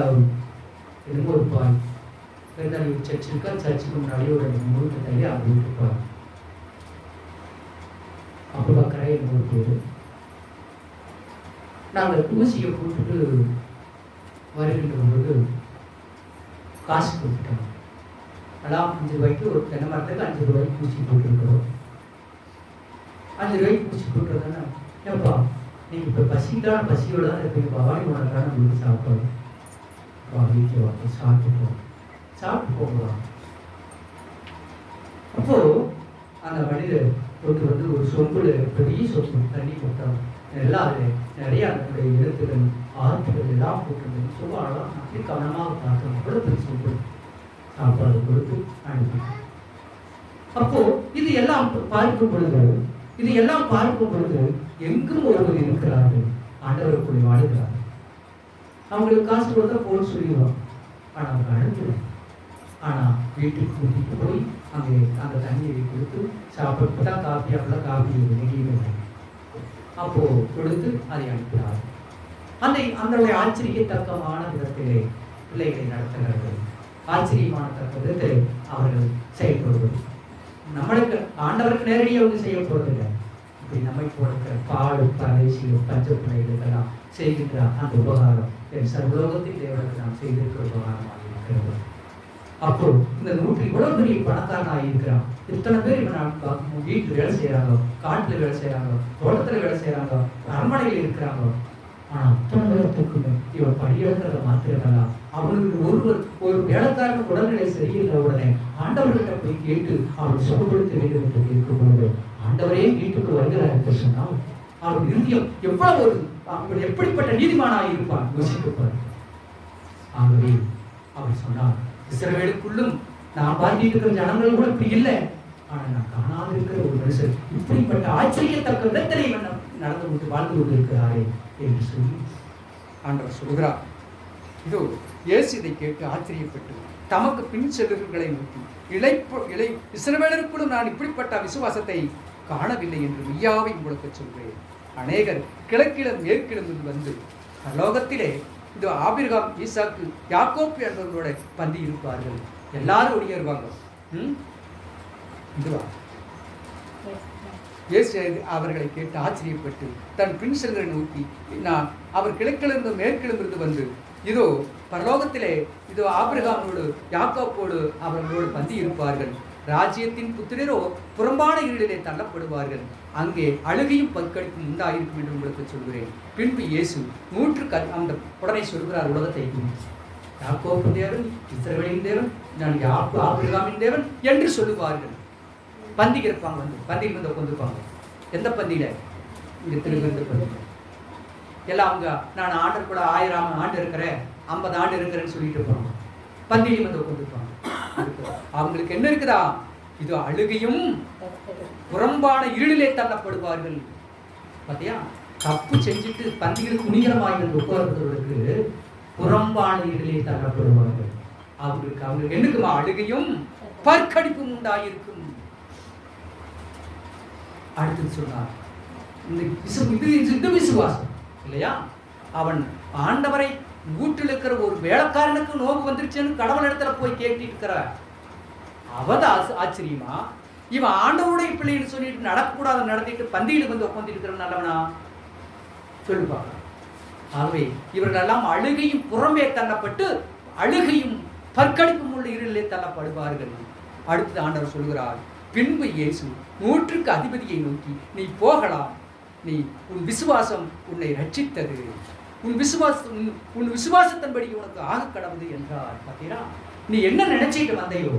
என்னமோ ஒரு பாய் பெருந்தலைவர் சர்ச் இருக்கா, சர்ச்சுக்கு முன்னாடி ஒரு 3 தள்ளி அவர் இருப்பார். அப்போ பார்க்குறேன் என்னமோ பேர். நாங்கள் ஊசியை போட்டுட்டு வருகின்ற போது காசு கொடுத்துட்டோம். அதான் 5 ரூபாய்க்கு ஒரு தென்னை மரத்துக்கு 5 ரூபாய்க்கு ஊசி போட்டுருக்கிறோம். 5 ரூபாய்க்கு ஊசி போட்டுருக்கேன்னா, ஏப்பா நீங்கள் இப்போ பசிக்கான பசியோட தான் இருப்பீங்க, பவானி உனக்கான உங்களுக்கு சாப்பாடு வீட்டில் வாங்க சாப்பிட்டு போகலாம். அப்போ அந்த மனிதர் கொண்டு வந்து ஒரு சொம்புல பெரிய சொம்பு தண்ணி போட்டாங்க. எல்லாம் அதில் நிறைய அதனுடைய எழுத்துக்கள் ஆற்றுகள் எல்லாம் போட்டிருந்தது. சும்மாலாம் அப்படி கவனமாக பார்த்தோம். அவ்வளோ பெரிய சொம்பு சாப்பாடு கொடுத்து அனுப்பி. அப்போ இது எல்லாம் பார்க்கும் பொழுது எங்கும் ஒருவர் இருக்கிறார்கள், ஆண்டவருக்குள்ளே வாழுகிறார்கள். அவங்களுக்கு காசு கொடுத்தா போன்னு சொல்லிடுவாங்க. ஆனால் அவங்க அனுப்பல. ஆனால் வீட்டுக்கு கூட்டிகிட்டு போய் அங்கே அந்த தண்ணியை கொடுத்து சாப்பிட்டு தான் காஃபி, அப்படிலாம் காஃபி நெகிழ்வு அப்போ கொடுத்து அதை அனுப்பினார். அந்த ஆச்சரியத்தக்கமான விதத்திலே பிள்ளைகளை நடத்துகிறார்கள். ஆச்சரியமான தக்க விதத்தில் அவர்கள் செயல்படுவது. நம்மளுக்கு ஆண்டவருக்கு நேரடியாக வந்து செய்ய போவதில்லை. இப்படி நம்மை கொடுக்கிற பாடு பரதேசிகள் பஞ்ச பிள்ளைகளுக்கெல்லாம் செய்கின்ற அந்த உபகாரம் என் சர்வலோகத்தில் தேவனுக்கு நாம் செய்திருக்கிற உபகாரமாக இருக்கிறது. அப்போ இந்த 100 இவ்வளவு பெரிய பணக்காரனாக இருக்கிறான். இத்தனை பேர் இவன் வீட்டில் வேலை செய்யறாங்க, காட்டுல வேலை செய்யறாங்க, தோட்டத்துல வேலை செய்யறாங்க, அரண்மனையில் இருக்கிறாங்க. ஆனா அத்தனை பேரத்துக்குமே இவன் படியெடுக்கிறத மாத்திரங்களா, அவனுக்கு ஒரு வேலைக்காரன் உடல்நிலை சரியில்லை உடனே ஆண்டவர்கிட்ட போய் கேட்டு அவன் சுகப்படுத்த வேண்டும் என்று இருக்கும்போது ஆண்டவரே வீட்டுக்கு வருகிறார் என்று சொன்னால் அவன் இறுதியம் எவ்வளவு அவன் எப்படிப்பட்ட நீதிமானாக இருப்பான் யோசிக்கப்பார். ஆகவே அவர் சொன்னார், இஸ்ரவேலுக்குள்ளும் நான் பார்த்துட்டு இருக்கிற ஜனங்கள் கூட இப்படி இல்லை, ஆனா நான் காணாது இருக்கிற ஒரு மனுஷன் இப்படிப்பட்ட ஆச்சரியத்தக்க விதத்திலே நடந்து கொண்டு வாழ்ந்து கொண்டிருக்கிறாரே என்று சொல்லி ஆண்டவர் சொல்கிறார். இதோ இயேசு இதை கேட்டு ஆச்சரியப்பட்டு தமக்கு பின் செல்லுகளை நோக்கி இஸ்ரவேலருக்குள்ளும் நான் இப்படிப்பட்ட விசுவாசத்தை காணவில்லை என்று மெய்யாவை உங்களுக்கு சொல்கிறேன். அநேகர் கிழக்கிலும் மேற்கிலும் வந்து பரலோகத்திலே இது ஆபிரகாம், ஈசாக்கு, யாக்கோப்பு என்பவர்களோட பந்தி இருப்பார்கள். எல்லாரும் ஒடியேறுவாங்க. இதுவா இயேசு அவர்களை கேட்டு ஆச்சரியப்பட்டு தன் பின் செல்களை நோக்கி நான் அவர் கிழக்கிலிருந்து மேற்கிலிருந்து வந்து இதோ பரலோகத்திலே இதோ ஆபிரகாமோடு யாக்கோப்போடு அவர்களோடு பந்தி இருப்பார்கள். ராஜ்யத்தின் புத்திரரோ புறம்பான இருளிலே தள்ளப்படுவார்கள். அங்கே அழுகையும் பற்கடிப்பும் உண்டாயிருக்கும் என்று உங்களுக்கு சொல்கிறேன். பின்பு இயேசு அந்த உடனே சொல்கிறார் உலகத்தை, யாக்கோப்பு தேவன், இஸ்ரவேலின் தேவன், நான் ஆபிரகாமின் தேவன் என்று சொல்லுவார்கள். பந்திக்கு இருப்பாங்க, வந்து பந்தியில் வந்து உட்காந்துருப்பாங்க. எந்த பந்தியில? இங்க திருவிழந்த பந்தி. எல்லாம் அவங்க நான் ஆண்டர் கூட 1000 ஆண்டு இருக்கிறேன், 50 ஆண்டு இருக்கிறேன்னு சொல்லிட்டு இருப்பாங்க. பந்தியிலும் வந்து உட்காந்துருப்பாங்க. அவங்களுக்கு என்ன இருக்குதா? இது அழுகையும் புறம்பான இருளிலே தள்ளப்படுவார்கள். பாத்தியா, தப்பு செஞ்சுட்டு பந்தியில் துணிகரமாக உட்கார்ந்தவர்களுக்கு புறம்பான இருளிலே தள்ளப்படுவார்கள். அவங்களுக்கு என்னக்குமா? அழுகையும் பற்கடிப்பும் உண்டாயிருக்கும். அடுத்து சொன்னார், இந்த விசுவாசம் இல்லையா, அவன் ஆண்டவரை வீட்டில் இருக்கிற ஒரு வேலைக்காரனுக்கு நோவு வந்துருச்சுன்னு கடவுள் இடத்துல போய் கேட்டு இருக்கிற அவத ஆச்சரியமா, இவன் ஆண்டவருடைய பிள்ளைன்னு சொல்லிட்டு நடக்கக்கூடாத நடத்திட்டு பந்தியில் வந்து உட்காந்து இருக்கிற நல்லவனா சொல்லுவாங்க. ஆகவே இவர்கள் எல்லாம் அழுகையும் புறம்பே தள்ளப்பட்டு அழுகையும் பற்கடிப்பும் உள்ள இருளிலே தள்ளப்படுவார்கள். அடுத்து ஆண்டவர் சொல்கிறார், பின்பு இயேசு 100க்கு அதிபதியை நோக்கி, நீ போகலாம், நீ உன் விசுவாசம் உன்னை ரட்சித்தது, உன் விசுவாசத்தின்படி உனக்கு ஆக கடவுது என்றார். பார்த்தீங்கன்னா, நீ என்ன நினைச்சிட்டு வந்தையோ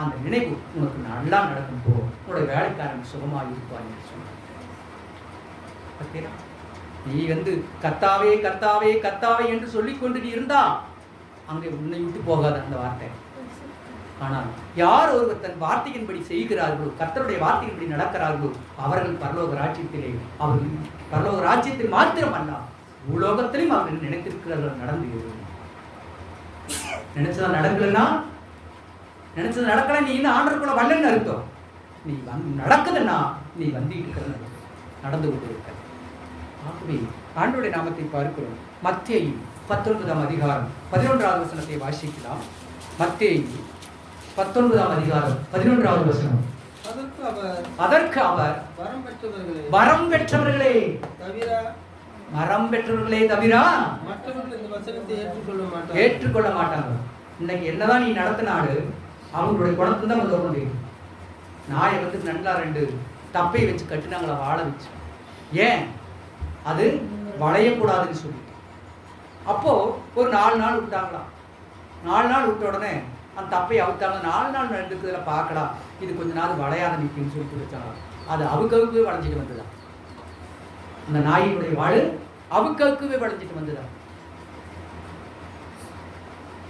அந்த நினைவு உனக்கு நல்லா நடக்கும். போ, உன்னுடைய வேலைக்காரன் சுகமாக இருப்பான் என்று சொன்னார். பார்த்தீங்களா? நீ வந்து கர்த்தாவே கர்த்தாவே கர்த்தாவே என்று சொல்லிக்கொண்டு நீ இருந்தா அங்கே உன்னை விட்டு போகாத அந்த வார்த்தை. ஆனால் யார் ஒருவர் தன் வார்த்தையின்படி செய்கிறார்களோ, கர்த்தருடைய வார்த்தையின்படி நடக்கிறார்களோ, அவர்கள் பரலோக ராஜ்யத்திலே, அவர்கள் பரலோக ராஜ்யத்தில் மாத்திரம் அல்ல, பூலோகத்திலும் அவர்கள் நினைத்திருக்கிறார்கள் நடந்து. நினைச்சதா நடக்கலன்னா, நினைச்சது நடக்கல, நீ இன்னும் ஆண்டவருக்குள்ள வரலன்னு அர்த்தம். நீ நடக்குதுன்னா நீ வந்துட்டு இருக்கிற நடந்து கொண்டு இருக்க. ஆகவே ஆண்டவருடைய நாமத்தை பார்க்கிறோம். மத்தேயு 19ஆம் அதிகாரம் 11வது வசனத்தை வாசிக்கலாம். மத்தேயு 19ஆம் அதிகாரம் 11வது வசனம். அதற்கு அவர் வரம் பெற்றவர்களே தவிர மற்றவர்கள் இந்த வசனத்தை ஏற்றுக்கொள்ள மாட்டாங்க. இன்னைக்கு என்னதான் நீ நடத்தினாடு அவங்களுடைய குணத்தை தான் வந்து வர முடியும். நாயை வந்து நல்லா 2 தப்பை வச்சு கட்டினாங்களா, வாழ வச்சு. ஏன் அது வளையக்கூடாதுன்னு சொல்லி அப்போ ஒரு 4 நாள் விட்டாங்களாம். 4 நாள் விட்ட உடனே அந்த தப்பை அவுத்தாங்க. 4 நாள் நடந்துக்குதுல பார்க்கலாம், இது கொஞ்ச நாள் வளையாத நிற்குன்னு சொல்லிட்டு வச்சாங்க. அது அவுக்கவுக்கவே வளைஞ்சிட்டு வந்ததான். அந்த நாயினுடைய வாழு அவுக்கவுக்கவே வளைஞ்சிட்டு வந்ததான்.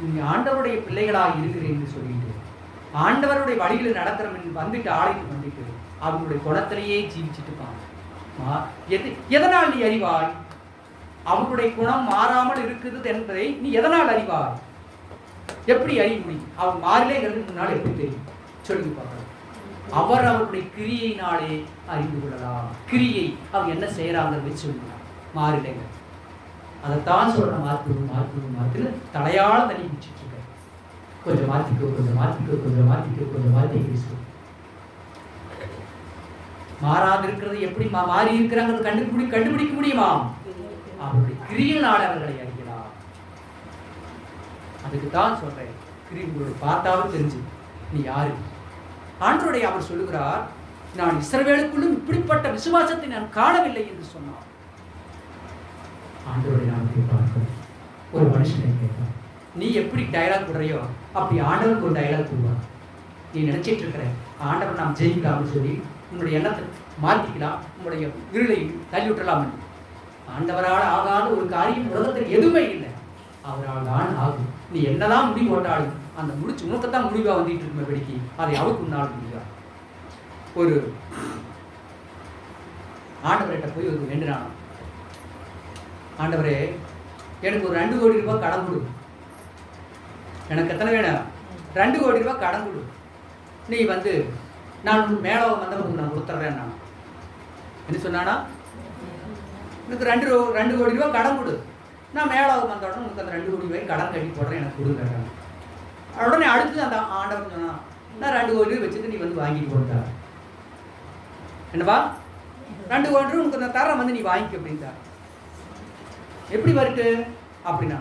நீங்க ஆண்டவருடைய பிள்ளைகளாக இருக்கிறீங்கன்னு சொல்லிட்டு ஆண்டவருடைய வழிகளை நடக்கிறவன் வந்துட்டு ஆலயத்துக்கு வந்துட்டு அவங்களுடைய குணத்திலேயே ஜீவிச்சுட்டு இருப்பாங்க. எதனால் நீ அறிவாய்? அவங்களுடைய குணம் மாறாமல் இருக்குது என்பதை நீ எதனால் அறிவாய்? எப்படி அறிய முடியும்? அவங்க மாறிலே முன்னால் எப்படி தெரியும்? சொல்லி பார்க்கலாம். அவர்களுடைய கிரியையினாலே அறிந்து கொள்ளலாம். கிரியை அவங்க என்ன செய்யறாங்கிறத சொல்லலாம். மாறிலேங்க அதைத்தான் சொல்ற மாற்று தலையால தண்ணி குடிச்சிட்டு இருக்க. கொஞ்சம் மாத்திக்க மாறாது இருக்கிறது எப்படி மாறி இருக்கிறாங்க கண்டுபிடிக்க முடியுமா? அவருடைய கிரியையினால் அவர்களை அறிகிறார். அதுக்கு தான் சொல்றேன், கிரியை பார்த்தாலும் தெரிஞ்சு நீ யாரு. ஆண்டவருடைய அவர் சொல்லுகிறார், நான் இஸ்ரவேலுக்குள்ளும் இப்படிப்பட்ட விசுவாசத்தை நான் காணவில்லை என்று சொன்னார். ஆண்டவருடைய நாமத்தை பார்க்க ஒரு மனுஷனை கேட்பார், நீ எப்படி டயலாக் விடுறையோ அப்படி ஆண்டவருக்கு ஒரு டயலாக் விடுவார். நீ நினைச்சிட்டு இருக்கிற ஆண்டவர் நாம் ஜெயிக்கலாம்னு சொல்லி உன்னுடைய எண்ணத்தை மாற்றிக்கலாம், உன்னுடைய இருளை தள்ளி விட்டுலாம். ஆண்டவரால் ஆகாத ஒரு காரியம் உலகத்தில் எதுவுமே இல்லை, அவரால் தான் ஆகும். நீ என்னதான் முடி போட்டாலும் அந்த முடிச்சு உனக்குத்தான் முடிவா வந்துட்டு இருக்குமே வெடிக்கி, அதை அவருக்கு உன்னால் முடிவா. ஒரு ஆண்டவர்கிட்ட போய் ஒரு வேண்டுனான், ஆண்டவரே எனக்கு ஒரு 2 கோடி ரூபாய் கடன் கொடு. எனக்கு எத்தனை வேணும்? 2 கோடி ரூபாய் கடன் கொடு. நீ வந்து நான் மேலே வந்தவனுக்கு நான் கொடுத்துட்றேன். நான் என்ன சொன்னானா, எனக்கு 2 கோடி ரூபாய் கடன் கொடு, நான் மேலே வந்தோடனே உனக்கு அந்த 2 கோடி ரூபாய் கடன் கட்டி போடுறேன், எனக்கு கொடுங்க. உடனே அடுத்து அந்த ஆண்டவன் சொன்னான், நான் 2 கோடி ரூபாய் வச்சுட்டு நீ வந்து வாங்கிட்டு போட்டார். என்னப்பா 2 கோடி ரூபாய் உனக்கு நான் தரேன், வந்து நீ வாங்கிக்க அப்படின்ட்டார். எப்படி வருட்டு அப்படின்னா,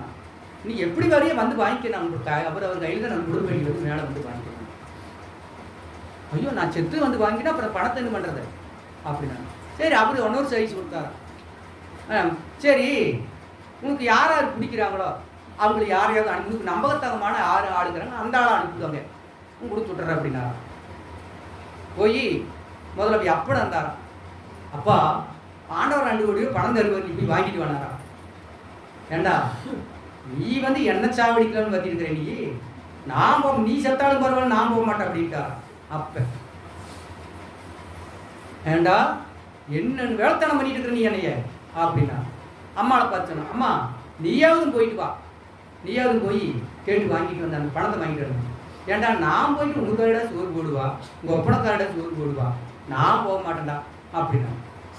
நீ எப்படி வரைய வந்து வாங்கிக்க, நான் அவர் கையில் தான் நான் கொடுக்க வேண்டியது, மேலே வந்து வாங்கிக்கிறேன். ஐயோ நான் செத்து வந்து வாங்கிட்டா அப்புறம் பணத்தை என்ன பண்ணுறது அப்படின்னா, சரி அவர் இன்னொரு சைஸ் கொடுத்தாரா. சரி உனக்கு யார் யார் பிடிக்கிறாங்களோ அவங்களுக்கு யாரையாவது அனுப்பி நம்பகத்தகமான 6 ஆளுங்கிறாங்க, அந்த ஆளை அனுப்பிடுவாங்க, கொடுத்து விட்டுற அப்படின்னா. போய் முதல்ல போய் அப்படி இருந்தாரா, அப்பா ஆண்டவர் 2 கோடி பணம் தருவார், நீ போய் வாங்கிட்டு வந்தாரா. ஏண்டா நீ வந்து என்ன சாவடிக்கலாம்னு பார்த்துருக்கிற, நீ நான் போக, நீ செத்தாலும் பரவாயில்ல நான் போக மாட்டேன் அப்படின்ட்டாரா. அப்ப ஏண்டா என்ன வேலைத்தனம் பண்ணிட்டு இருக்கிற நீ என்னைய அப்படின்னா, அம்மாவை பார்த்து சொன்னா, அம்மா நீயாவது போயிட்டு வா, நீயாவது போய் கேட்டு வாங்கிட்டு வந்த அந்த பணத்தை வாங்கிட்டு வரணும். ஏண்டா நான் போயிட்டு உங்க கையிட சோறு போடுவா, உங்க ஒப்பனக்காரிட சோறு போடுவா, நான் போக மாட்டேன்டா அப்படின்னா.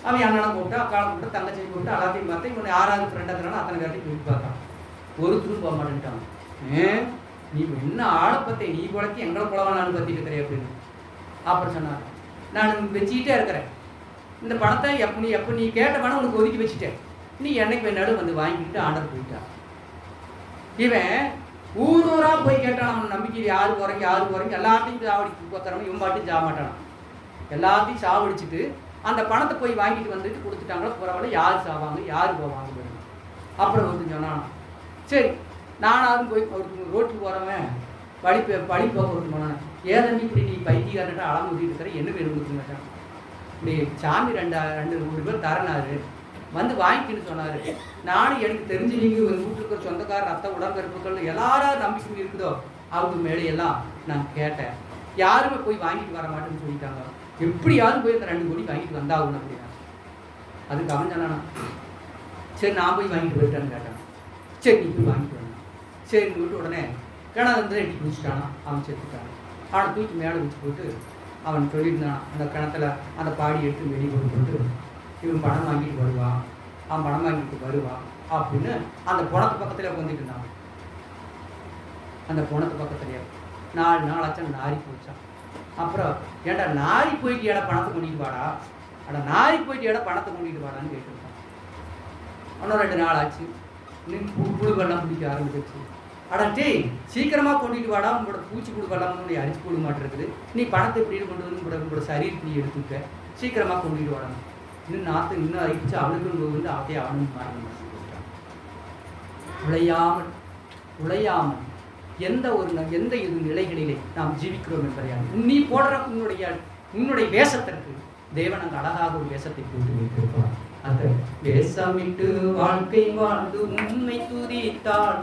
அவன் அண்ணனை கூப்பிட்டு அக்காவை கூப்பிட்டு தங்கச்சி கூப்பிட்டு எல்லாத்தையும் பார்த்து இவனை 6வது ஃப்ரெண்டாக அத்தனை பேர்த்தையும் கூப்பிட்டு பார்த்தான். ஒரு தூள் போக மாட்டேன்ட்டான். நீ என்ன ஆளை பற்றி நீ குழக்கி எங்களை குழவனான்னு பற்றிட்டு இருக்கிறேன் அப்படின்னு. அப்புறம் சொன்னார், நான் வச்சுக்கிட்டே இருக்கிறேன் இந்த பணத்தை, எப்போ நீ கேட்ட பணம் உனக்கு ஒதுக்கி வச்சுட்டேன், நீ என்னைக்கு வேணாலும் வந்து வாங்கிக்கிட்டு ஆர்டர் போயிட்டான். இவன் ஊரூராக போய் கேட்டான், அவன் நம்பிக்கை யாரு குறைங்க எல்லாத்தையும் சாவடிச்சு பார்க்குறவன், இவன் பாட்டு சாக மாட்டான். எல்லாத்தையும் சாவடிச்சுட்டு அந்த பணத்தை போய் வாங்கிட்டு வந்துட்டு கொடுத்துட்டாங்களோ பரவாயில்ல, யார் சாவாங்க யார் போவாங்க. அப்புறம் வந்து சொன்னான், சரி நானாவது போய் ஒருத்தர் ரோட்டுக்கு போகிறவன் பழி போக்குவரத்து போனான், ஏதம்பி இப்படி நீ பைத்தியக்காரன்ட்டு அளந்து ஊற்றிட்டு இருக்கிற, என்ன பேர் கொடுக்க மாட்டான். இப்படி சாமி 2 கோடி ரூபாய் தரனாரு, வந்து வாங்கிக்கின்னு சொன்னாரு. நானும் எனக்கு தெரிஞ்சு நீங்கள் ஒரு வீட்டுக்கு இருக்கிற சொந்தக்கார ரத்த உடன்பிறப்புகள் எல்லாரும் நம்பிக்கை இருக்குதோ அவங்க மேலையெல்லாம் நான் கேட்டேன். யாருமே போய் வாங்கிட்டு வர மாட்டேன்னு சொல்லிட்டாங்க. எப்படியாவது போய் அந்த 2 கோடி வாங்கிட்டு வந்தாகணும் அப்படின்னா. அதுக்கு அவன் சொன்னானா, சரி நான் போய் வாங்கிட்டு போயிட்டான்னு கேட்டான். சரி நீ போய் வாங்கிட்டு வந்தான். சரின்னு சொல்லிட்டு உடனே கிணறு வந்து எட்டி குடிச்சிட்டானா. அவன் செத்துட்டான். அவனை தூக்கி மேலே வச்சு போட்டு அவன் சொல்லியிருந்தான், அந்த கிணத்துல அந்த பாடி எடுத்து வெளியே போட்டு இவன் பணம் வாங்கிட்டு வருவான், அவன் பணம் வாங்கிட்டு வருவான் அப்படின்னு அந்த பணத்து பக்கத்தில் உட்காந்துட்டு இருந்தான். அந்த பணத்து பக்கத்துலேயே 4 நாள் ஆச்சு நாரி போச்சான். அப்புறம் ஏன்டா நாரி போயிட்டு ஏடா பணத்தை கொண்டிட்டு வாடா, அடா நாரி போயிட்டு ஏடா பணத்தை கொண்டிட்டு வாடான்னு கேட்டுருக்கான். இன்னும் 2 நாள் ஆச்சு. இன்னும் புழுவெல்லாம் பிடிக்க ஆரம்பிச்சிச்சு. அடா டேய் சீக்கிரமாக கொண்டுட்டு வாடா, உங்களோட பூச்சி புழுவெல்லாம் நீ அரிச்சு போட மாட்டேருக்குது, நீ பணத்தை எப்படி கொண்டு வந்து உங்களோட சரீரத்தை நீ எடுத்துக்க, சீக்கிரமாக கொண்டுட்டு வாடா. இன்னும் நாற்று இன்னும் அரிச்சு அவனுக்கும் வந்து அப்படியே அவனும் மாறணும். உழையாமல் எந்த இது நிலைகளிலே நாம் ஜீவிக்கிறோம் என்பதையால் நீ போடுற உன்னுடைய வேஷத்திற்கு தேவன் அங்கு அழகாக ஒரு வேஷத்தை போட்டு வைத்திருப்பார். அந்த வேஷமிட்டு வாழ்க்கை வாழ்ந்து உண்மை துதித்தால்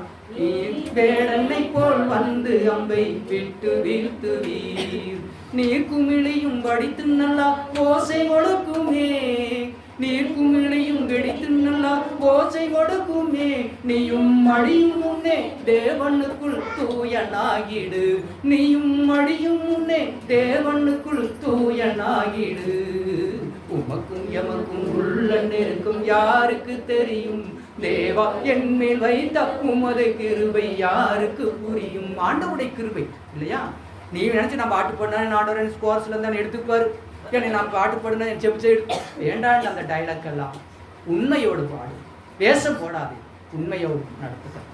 வேடனை போல் வந்து அம்பை விட்டு வீழ்த்துவீர். நீர் குமிழியும் வடித்து நல்லா ஓசை கொடுக்குமே, நீர் குமிழியும் வெடித்து நல்லா ஓசை கொடுக்குமே. நீயும் மடியும் முன்னே தேவனுக்குள் தூயனாகிடு, நீயும் மடியும் முன்னே தேவனுக்குள் தூயனாகிடு. உமக்கும் எமக்கும் உள்ள நெருக்கும் யாருக்கு தெரியும், தேவா என் மேல் வைத்த உமது கிருபை யாருக்கு புரியும். ஆண்டவருடைய கிருபை இல்லையா? நீ நினைச்சு நான் பாட்டு பாடினா ஆண்டவர் ஸ்கோர்ஸ்ல இருந்தா எடுத்துப்பாரு, ஏன்னா நான் பாட்டு பாடுனா என் செபிச்சை வேண்டாம். அந்த டைலாக் எல்லாம் உண்மையோடு பாடு, வேஷம் போடாது, உண்மையோடு நடத்தப்பட்ட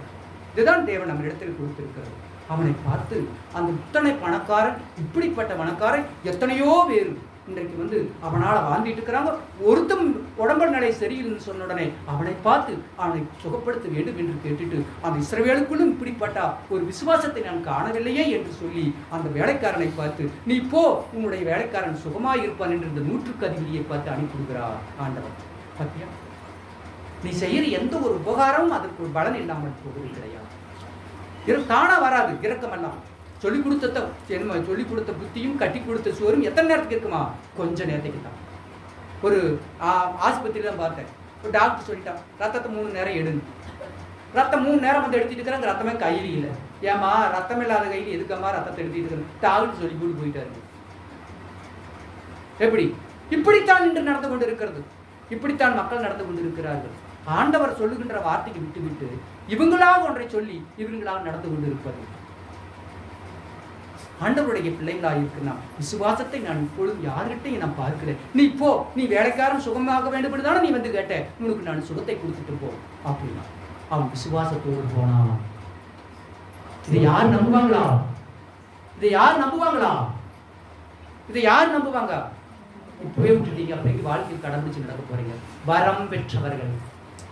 இதுதான் தேவன் நம்ம இடத்தில் கொடுத்திருக்கிறது. அவனை பார்த்து அந்த இத்தனை பணக்காரன், இப்படிப்பட்ட பணக்காரன் எத்தனையோ பேர் இன்றைக்கு வந்து அவனால் வாழ்ந்துட்டு இருக்கிறாங்க. ஒருத்தம் உடம்பு நிலை சரியில்லைன்னு சொன்ன உடனே அவனை பார்த்து அவனை சுகப்படுத்த வேண்டும் என்று கேட்டுட்டு அந்த இஸ்ரவேலுக்குள்ளும் இப்படிப்பட்ட ஒரு விசுவாசத்தை நான் காணவில்லையே என்று சொல்லி அந்த வேலைக்காரனை பார்த்து நீ போ, உன்னுடைய வேலைக்காரன் சுகமாய் இருப்பான் என்று இந்த 100க்கு அதிபதியை பார்த்து அனுப்பிவிடுகிறார் ஆண்டவர். பார்த்தியா, நீ செய்கிற எந்த ஒரு உபகாரமும் அதற்கு ஒரு பலன் இல்லாமல் போவது கிடையாது. தானா வராது இரக்கமெல்லாம். சொல்லிக் கொடுத்த புத்தியும் கட்டி கொடுத்த சோறும் எத்தனை நேரத்துக்கு இருக்குமா? கொஞ்ச நேரத்துக்கு தான். ஒரு ஆஸ்பத்திரி தான் பார்த்தேன். ஒரு டாக்டர் சொல்லிட்டான், ரத்தத்தை 3 நேரம் எடுங்க. ரத்தம் 3 நேரம் வந்து எடுத்துட்டு இருக்கிறாங்க, ரத்தமே கையில் இல்லை. ஏமா ரத்தம் இல்லாத கையில் எதுக்கம்மா ரத்தத்தை எடுத்துட்டு இருக்கிறேன்? டாக்டர் சொல்லி கூடி போயிட்டாரு. எப்படி? இப்படித்தான் இன்று நடந்து கொண்டு இருக்கிறது, இப்படித்தான் மக்கள் நடந்து கொண்டு இருக்கிறார்கள். ஆண்டவர் சொல்லுகின்ற வார்த்தைக்கு விட்டுவிட்டு இவங்களாக ஒன்றை சொல்லி இவங்களாக நடந்து கொண்டு இருப்பது. ஆண்டவருடைய பிள்ளைகளாக இருக்கிறான். விசுவாசத்தை நான் இப்பொழுது யார்கிட்டையும் நான் பார்க்கிறேன். நீ போ, நீ வேலைக்காரன் சுகமாக வேண்டும் தானே நீ வந்து கேட்ட, உனக்கு நான் சுகத்தை கொடுத்துட்டு போ அப்படின்னா அவன் விசுவாசத்தோடு போனான். இதை யார் நம்புவாங்களா? இதை யார் நம்புவாங்களா? இதை யார் நம்புவாங்க? இப்பவே விட்டுட்டீங்க, அப்படிங்க வாழ்க்கையில் கடந்துச்சு நடக்க போறீங்க. வரம் பெற்றவர்கள்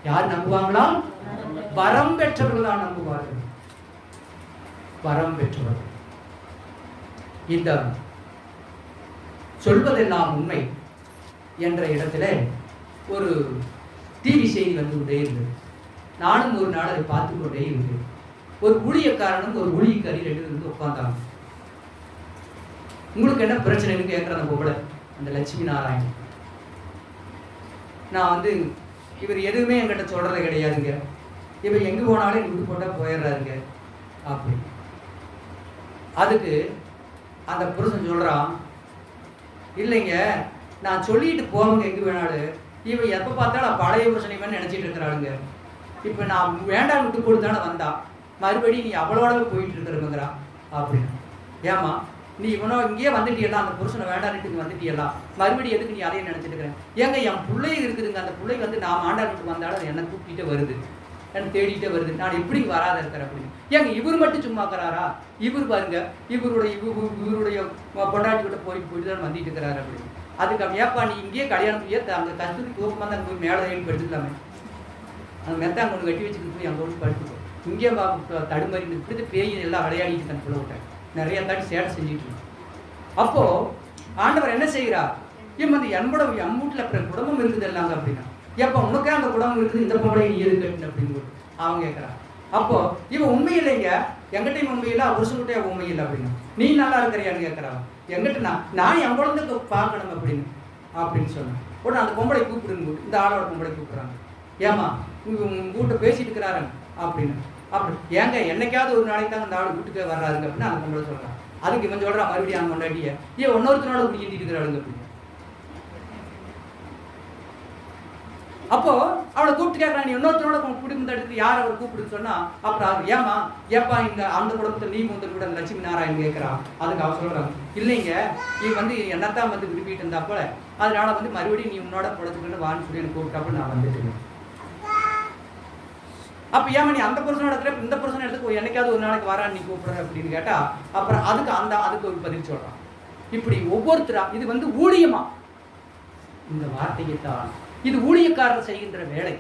யார் நம்புவாங்களா? வரம் பெற்றவர்கள் தான் நம்புவார்கள். வரம் பெற்றவர்கள். இந்த சொல்வதெல்லாம் உண்மை என்ற இடத்துல ஒரு டிவி செய்தி வந்து கொண்டே இருந்தது. நானும் ஒரு நாள் அதை பார்த்து கொண்டே இருந்தேன். ஒரு ஊழியக்காரனும் ஒரு ஊழியக்காரி 2 பேரும் வந்து உட்கார்ந்தாங்க. உங்களுக்கு என்ன பிரச்சனைன்னு கேட்கிற அந்த பொம்பளை, அந்த லட்சுமி நாராயணன். நான் வந்து இவர் எதுவுமே என்கிட்ட சொல்றது கிடையாதுங்க, இவர் எங்கே போனாலும் எனக்கு போட்டால் போயிடுறாருங்க அப்படி. அதுக்கு அந்த புருஷன் சொல்கிறான், இல்லைங்க நான் சொல்லிட்டு போவங்க எங்கே வேணாலும், இவன் எப்போ பார்த்தாலும் பழைய புருஷனையுமே நினச்சிட்டு இருக்கிறாளுங்க. இப்போ நான் வேண்டாம் விட்டு கொடுத்தானே வந்தா, மறுபடியும் நீ அவளோடவே போயிட்டு இருக்கிறவங்கிறான் அப்படின்னு. ஏமா நீ இவனோ இங்கேயே வந்துட்டியெல்லாம், அந்த புருஷனை வேண்டான்ட்டு வந்துட்டியெல்லாம், மறுபடியும் எதுக்கு நீ அதையும் நினச்சிட்டு இருக்கிறேன்? ஏங்க என் பிள்ளை இருக்குதுங்க, அந்த பிள்ளை வந்து நான் ஆண்டாண்டுட்டு வந்தாலும் என்னை கூப்பிட்டு வருது, எனக்கு தேடிட்டே வருது, நான் எப்படி வராத இருக்கிறேன் அப்படின்னு. ஏங்க இவர் மட்டும் சும்மா இருக்கிறாரா? இவர் பாருங்க, இவருடைய பொண்டாட்டி கிட்ட போயிட்டு தான் வந்துட்டு இருக்கிறாரு அப்படின்னு. அதுக்கு அவன் ஏப்பா நீ இங்கேயே கல்யாணம் போய் அங்கே கஸ்தூரி தூக்கமாக தான் போய் மேலே ஏறி படுத்துக்கலாமே, அந்த மெத்த அங்கே ஒன்று கட்டி வச்சுக்கிட்டு போய் அங்கே ஒன்று படுத்துக்கோ. இங்கே தடுமாறி இப்படி பேய் எல்லாம் விளையாடிட்டு தான் சொல்ல விட்டேன், நிறைய தாண்டி சேடை செஞ்சுட்டு இருக்கேன். அப்போ ஆண்டவர் என்ன செய்கிறார்? இவன் வந்து என் வீட்டில் அப்புறம் குடும்பம் இருக்குது எல்லாங்க அப்படின்னா எப்போ உனக்கே அந்த குடம் இருக்குது, இந்த பொம்பளை நீ எதுக்கு அப்படின்னு அவன் கேட்குறான். அப்போ இவன் உண்மை இல்லைங்க, எங்கிட்டையும் உண்மை இல்லை, புருஷன்கிட்டே உண்மை இல்லை அப்படின்னு. நீ நல்லா இருக்கிறியான்னு கேட்குறான். எங்கிட்ட நான் என் குழந்தைக்கு பார்க்கணும் அப்படின்னு சொன்னேன். உடனே அந்த பொம்பளை கூப்பிடுங்க, இந்த ஆளோட பொம்பளை கூப்பிடுறாங்க. ஏமா உங்க வீட்டை பேசிட்டு இருக்கிறாரு அப்படின்னு. அப்படி ஏங்க என்னைக்காவது ஒரு நாளைக்கு தான் அந்த ஆள் வீட்டுக்கே வர்றாருங்க அப்படின்னு அந்த பொம்பளை சொல்றான். அதுக்கு இவன் சொல்றான் மறுபடியும் அவங்க கொண்டாட்டிய ஏன் இன்னொருத்தனோட குடிக்கிட்டு இருக்கிறாளுங்க அப்படின்னு. அப்போ அவளை கூப்பிட்டு கேட்கறான், நீ இன்னொருத்தனோட குடும்பத்தை எடுத்து யார் அவரை கூப்பிடுன்னு சொன்னா அப்புறம் அவர் ஏமா ஏப்பா இங்க அந்த குடும்பத்தில் நீ வந்து கூட லட்சுமி நாராயணன் கேட்கிறான். அதுக்கு அவர் சொல்றாங்க, இல்லைங்க நீ வந்து என்னத்தான் வந்து விரும்பிட்டு இருந்தா போல, அதனால வந்து மறுபடியும் நீ உன்னோட குளத்துக்குன்னு வான்னு சொல்லி எனக்கு கூப்பிட்டாப்ப நான் வந்துட்டேன். அப்ப ஏமா நீ அந்த புருஷனோட இருக்கிற இந்த புருஷனை எடுத்து என்னைக்காவது ஒரு நாளைக்கு வரான்னு நீ கூப்பிடுற அப்படின்னு கேட்டா அப்புறம் அதுக்கு ஒரு பதில் சொல்றான். இப்படி ஒவ்வொருத்தரா இது வந்து ஊழியமா, இந்த வார்த்தையைத்தான் இது ஊழியக்காரர் செய்கின்ற வேலை.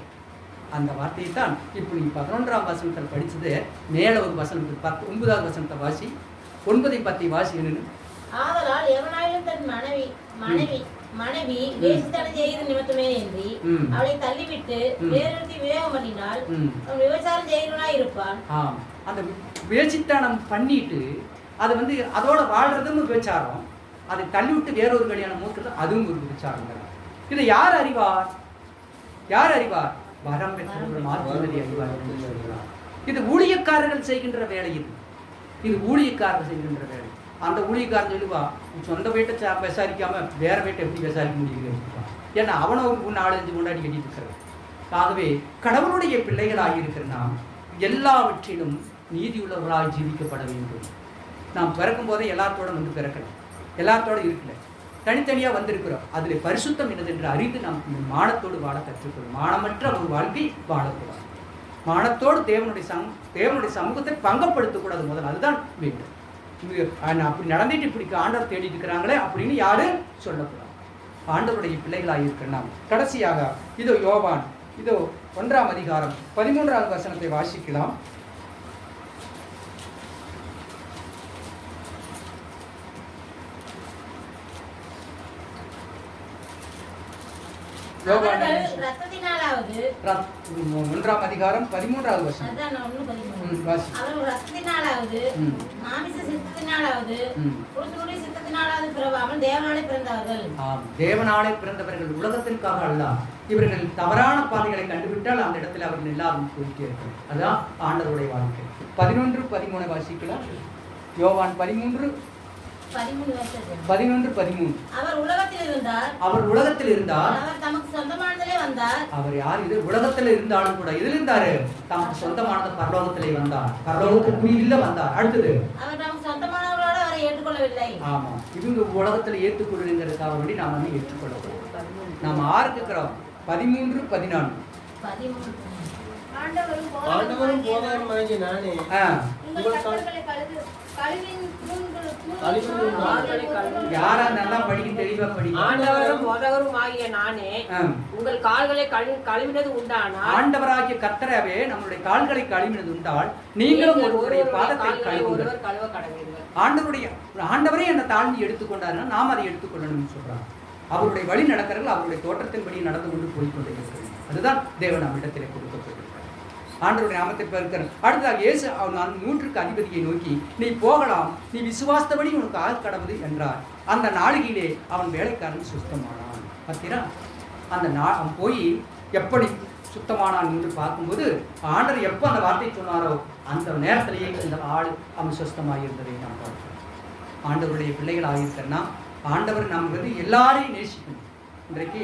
அந்த வார்த்தையைத்தான் இப்படி 11ஆம் வசனத்தில் படிச்சது. மேல ஒரு வசனத்தில் 9வது வசனத்தை வாசி, 9:10 வாசி. என்னன்னு ஆதலால் எவனாயிலும் தன் மனைவி வேசித்தனம் செய்கிற நிமித்தமே என்று அவளை தள்ளிவிட்டு வேறொருத்தி விவேகம் பண்ணினால் அவன் விபச்சாரம் செய்கிறவனாய் இருப்பான். அந்த வேசித்தனம் பண்ணிட்டு அது வந்து அதோட வாழ்றதும் விபச்சாரம், அதை தள்ளிவிட்டு வேறொரு கல்யாணம் மூக்கிறது அதுவும் ஒரு விபச்சாரம். இதை யார் அறிவார்? வரம் பெற்றவர்கள் மாத்திரமே அறிவார். இது ஊழியக்காரர்கள் செய்கின்ற வேலை. இது ஊழியக்காரர்கள் செய்கின்ற வேலை. அந்த ஊழியக்காரன் சொல்லுவா, சொந்த வீட்டை விசாரிக்காம வேற வீட்டை எப்படி விசாரிக்க முடியுது? ஏன்னா அவனை ஒரு 4-5 கொண்டாடி கட்டிட்டு இருக்கிறான். ஆகவே கடவுளுடைய பிள்ளைகளாக இருக்கிற நாம் எல்லாவற்றிலும் நீதியுள்ளவர்களாக ஜீவிக்கப்பட வேண்டும். நாம் பிறக்கும் போதே எல்லாத்தோட வந்து பிறக்கணும், எல்லாத்தோட இருக்கல, தனித்தனியாக வந்திருக்கிறோம். அதில் பரிசுத்தம் என்னது என்று அறிந்து நாம் மானத்தோடு வாழ கற்றுக்கொள்ளும். மானமற்ற ஒரு வாழ்க்கை வாழக்கூடாது. மானத்தோடு தேவனுடைய சமூகத்தை பங்கப்படுத்தக்கூடாது. முதல் அதுதான் வேண்டும். அப்படி நடந்துட்டு இப்படி ஆண்டவர் தேடிட்டு இருக்கிறாங்களே அப்படின்னு யாரும் சொல்லக்கூடாது. ஆண்டவருடைய பிள்ளைகளாக இருக்கிற நாம் கடைசியாக இதோ யோவான் 1ஆம் அதிகாரம் 13வது வசனத்தை வாசிக்கலாம். ரத்தத்தினாலாவது 1ஆம் அதிகாரம் 13வது வசனம். அவர் ரத்தத்தினாலாவது மாமிச சித்தத்தினாலாவது புருஷனுடைய சித்தத்தினாலாவது பிறவாமல் தேவனாலே பிறந்தவர்கள். தேவனாலே பிறந்தவர்கள் உலகத்திற்காக அல்ல. இவர்கள் தவறான பாதைகளை கண்டுவிட்டால் அந்த இடத்துல அவர்கள் எல்லாரும் போயிட்டே இருக்கிறார். அதான் ஆண்டவருடைய வாழ்க்கை. 11:13 வாசிக்கலாம். யோவான் 13:13. அவர் உலகத்தில் இருந்தார். அவர் தமக்கு சொந்தமானதிலே வந்தார். அவர் யார்? இது உலகத்தில் இருந்தாலும் கூட எதில் இருந்தாரு? தமக்கு சொந்தமானது பரலோகத்திலே வந்தார். பரலோகத்துக்குள்ள வந்தார். அடுத்தது அவர் நமக்கு சொந்தமானவர்களோட அவரை ஏற்றுக்கொள்ளவில்லை. ஆமா, இவங்க உலகத்தில் ஏற்றுக்கொள்ளுங்கிறதுக்காக வேண்டி நாம் வந்து ஏற்றுக்கொள்ளக்கூடாது. நாம் ஆருக்கு இருக்கிறோம்? 13:14. ஆண்டவரும் போதகருமாகிய நானே யாரா நல்லா படிக்க தெளிவா படிக்க. ஆண்டவரும் போதகருமாகிய நானே உங்கள் கால்களை கழுவினது உண்டானால், ஆண்டவராகிய கர்த்தரவே நம்முடைய கால்களை கழுவினது உண்டால் நீங்களும் ஒருவருடைய பாதத்தை கழுவுங்கள். ஆண்டவரே என்ன தாழ்ந்து எடுத்துக்கொண்டாருன்னா நாம் அதை எடுத்துக்கொள்ளணும்னு சொல்றாங்க. அவருடைய வழி நடக்கிறவர்கள் அவருடைய தோற்றத்தின்படி நடந்து கொண்டு போய்கொண்டிருக்கிறது. அதுதான் தேவன் நம்மிடத்திலே கொடுக்கப்பட்டிருக்கிறார். ஆண்டவருடைய நாமத்தை பெருக்கிற. அடுத்ததாக இயேசு அவன் 100க்கு அதிபதியை நோக்கி, நீ போகலாம், நீ விசுவாசத்தபடி உனக்கு ஆக கடவுது என்றார். அந்த நாளிகையிலே அவன் வேலைக்காரன் சுத்தமானான். பார்த்தீரா, அந்த அவன் போய் எப்படி சுத்தமானான் என்று பார்க்கும்போது ஆண்டவர் எப்போ அந்த வார்த்தையை சொன்னாரோ அந்த நேரத்திலேயே இந்த ஆள் அவன் சுத்தமாக இருந்ததை நாம் பார்க்கிறோம். ஆண்டவருடைய பிள்ளைகளாக இருக்கிறனா ஆண்டவர் நாம் வந்து எல்லாரையும் நேசிக்கணும். இன்றைக்கு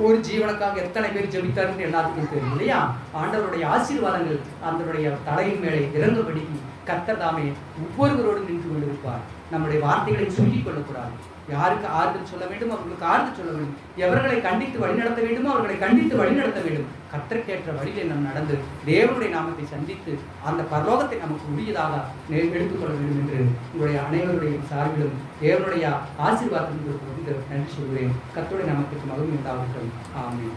ஒரு ஜீவனுக்காக எத்தனை பேர் ஜெபித்தாருன்னு எல்லாத்துக்கும் தெரியும் இல்லையா? ஆண்டவருடைய ஆசீர்வாதங்கள் ஆண்டவருடைய தலையின் மேலே இறங்கும்படி கர்த்தர் தாமே ஒவ்வொருவரோடு நின்று கொண்டிருப்பார். நம்முடைய வார்த்தைகளை சொல்லிக் கொள்ளக்கூடாது. யாருக்கு ஆறுதல் சொல்ல வேண்டும் அவர்களுக்கு ஆறுதல் சொல்ல வேண்டும். எவர்களை கண்டித்து வழிநடத்த வேண்டுமோ அவர்களை கண்டித்து வழிநடத்த வேண்டும். கர்த்தருக்கேற்ற வழியை நாம் நடந்து தேவனுடைய நாமத்தை சந்தித்து அந்த பரலோகத்தை நமக்கு உரியதாக எடுத்துக்கொள்ள வேண்டும் என்று உங்களுடைய அனைவருடைய சார்பிலும் தேவனுடைய ஆசீர்வாதத்திற்கு நன்றி சொல்கிறேன். கர்த்தருடைய நாமத்திற்கு மகிமை உண்டாகட்டும். ஆமென்.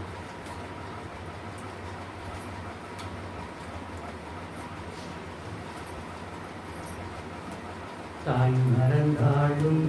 தாய் மறந்தாலும்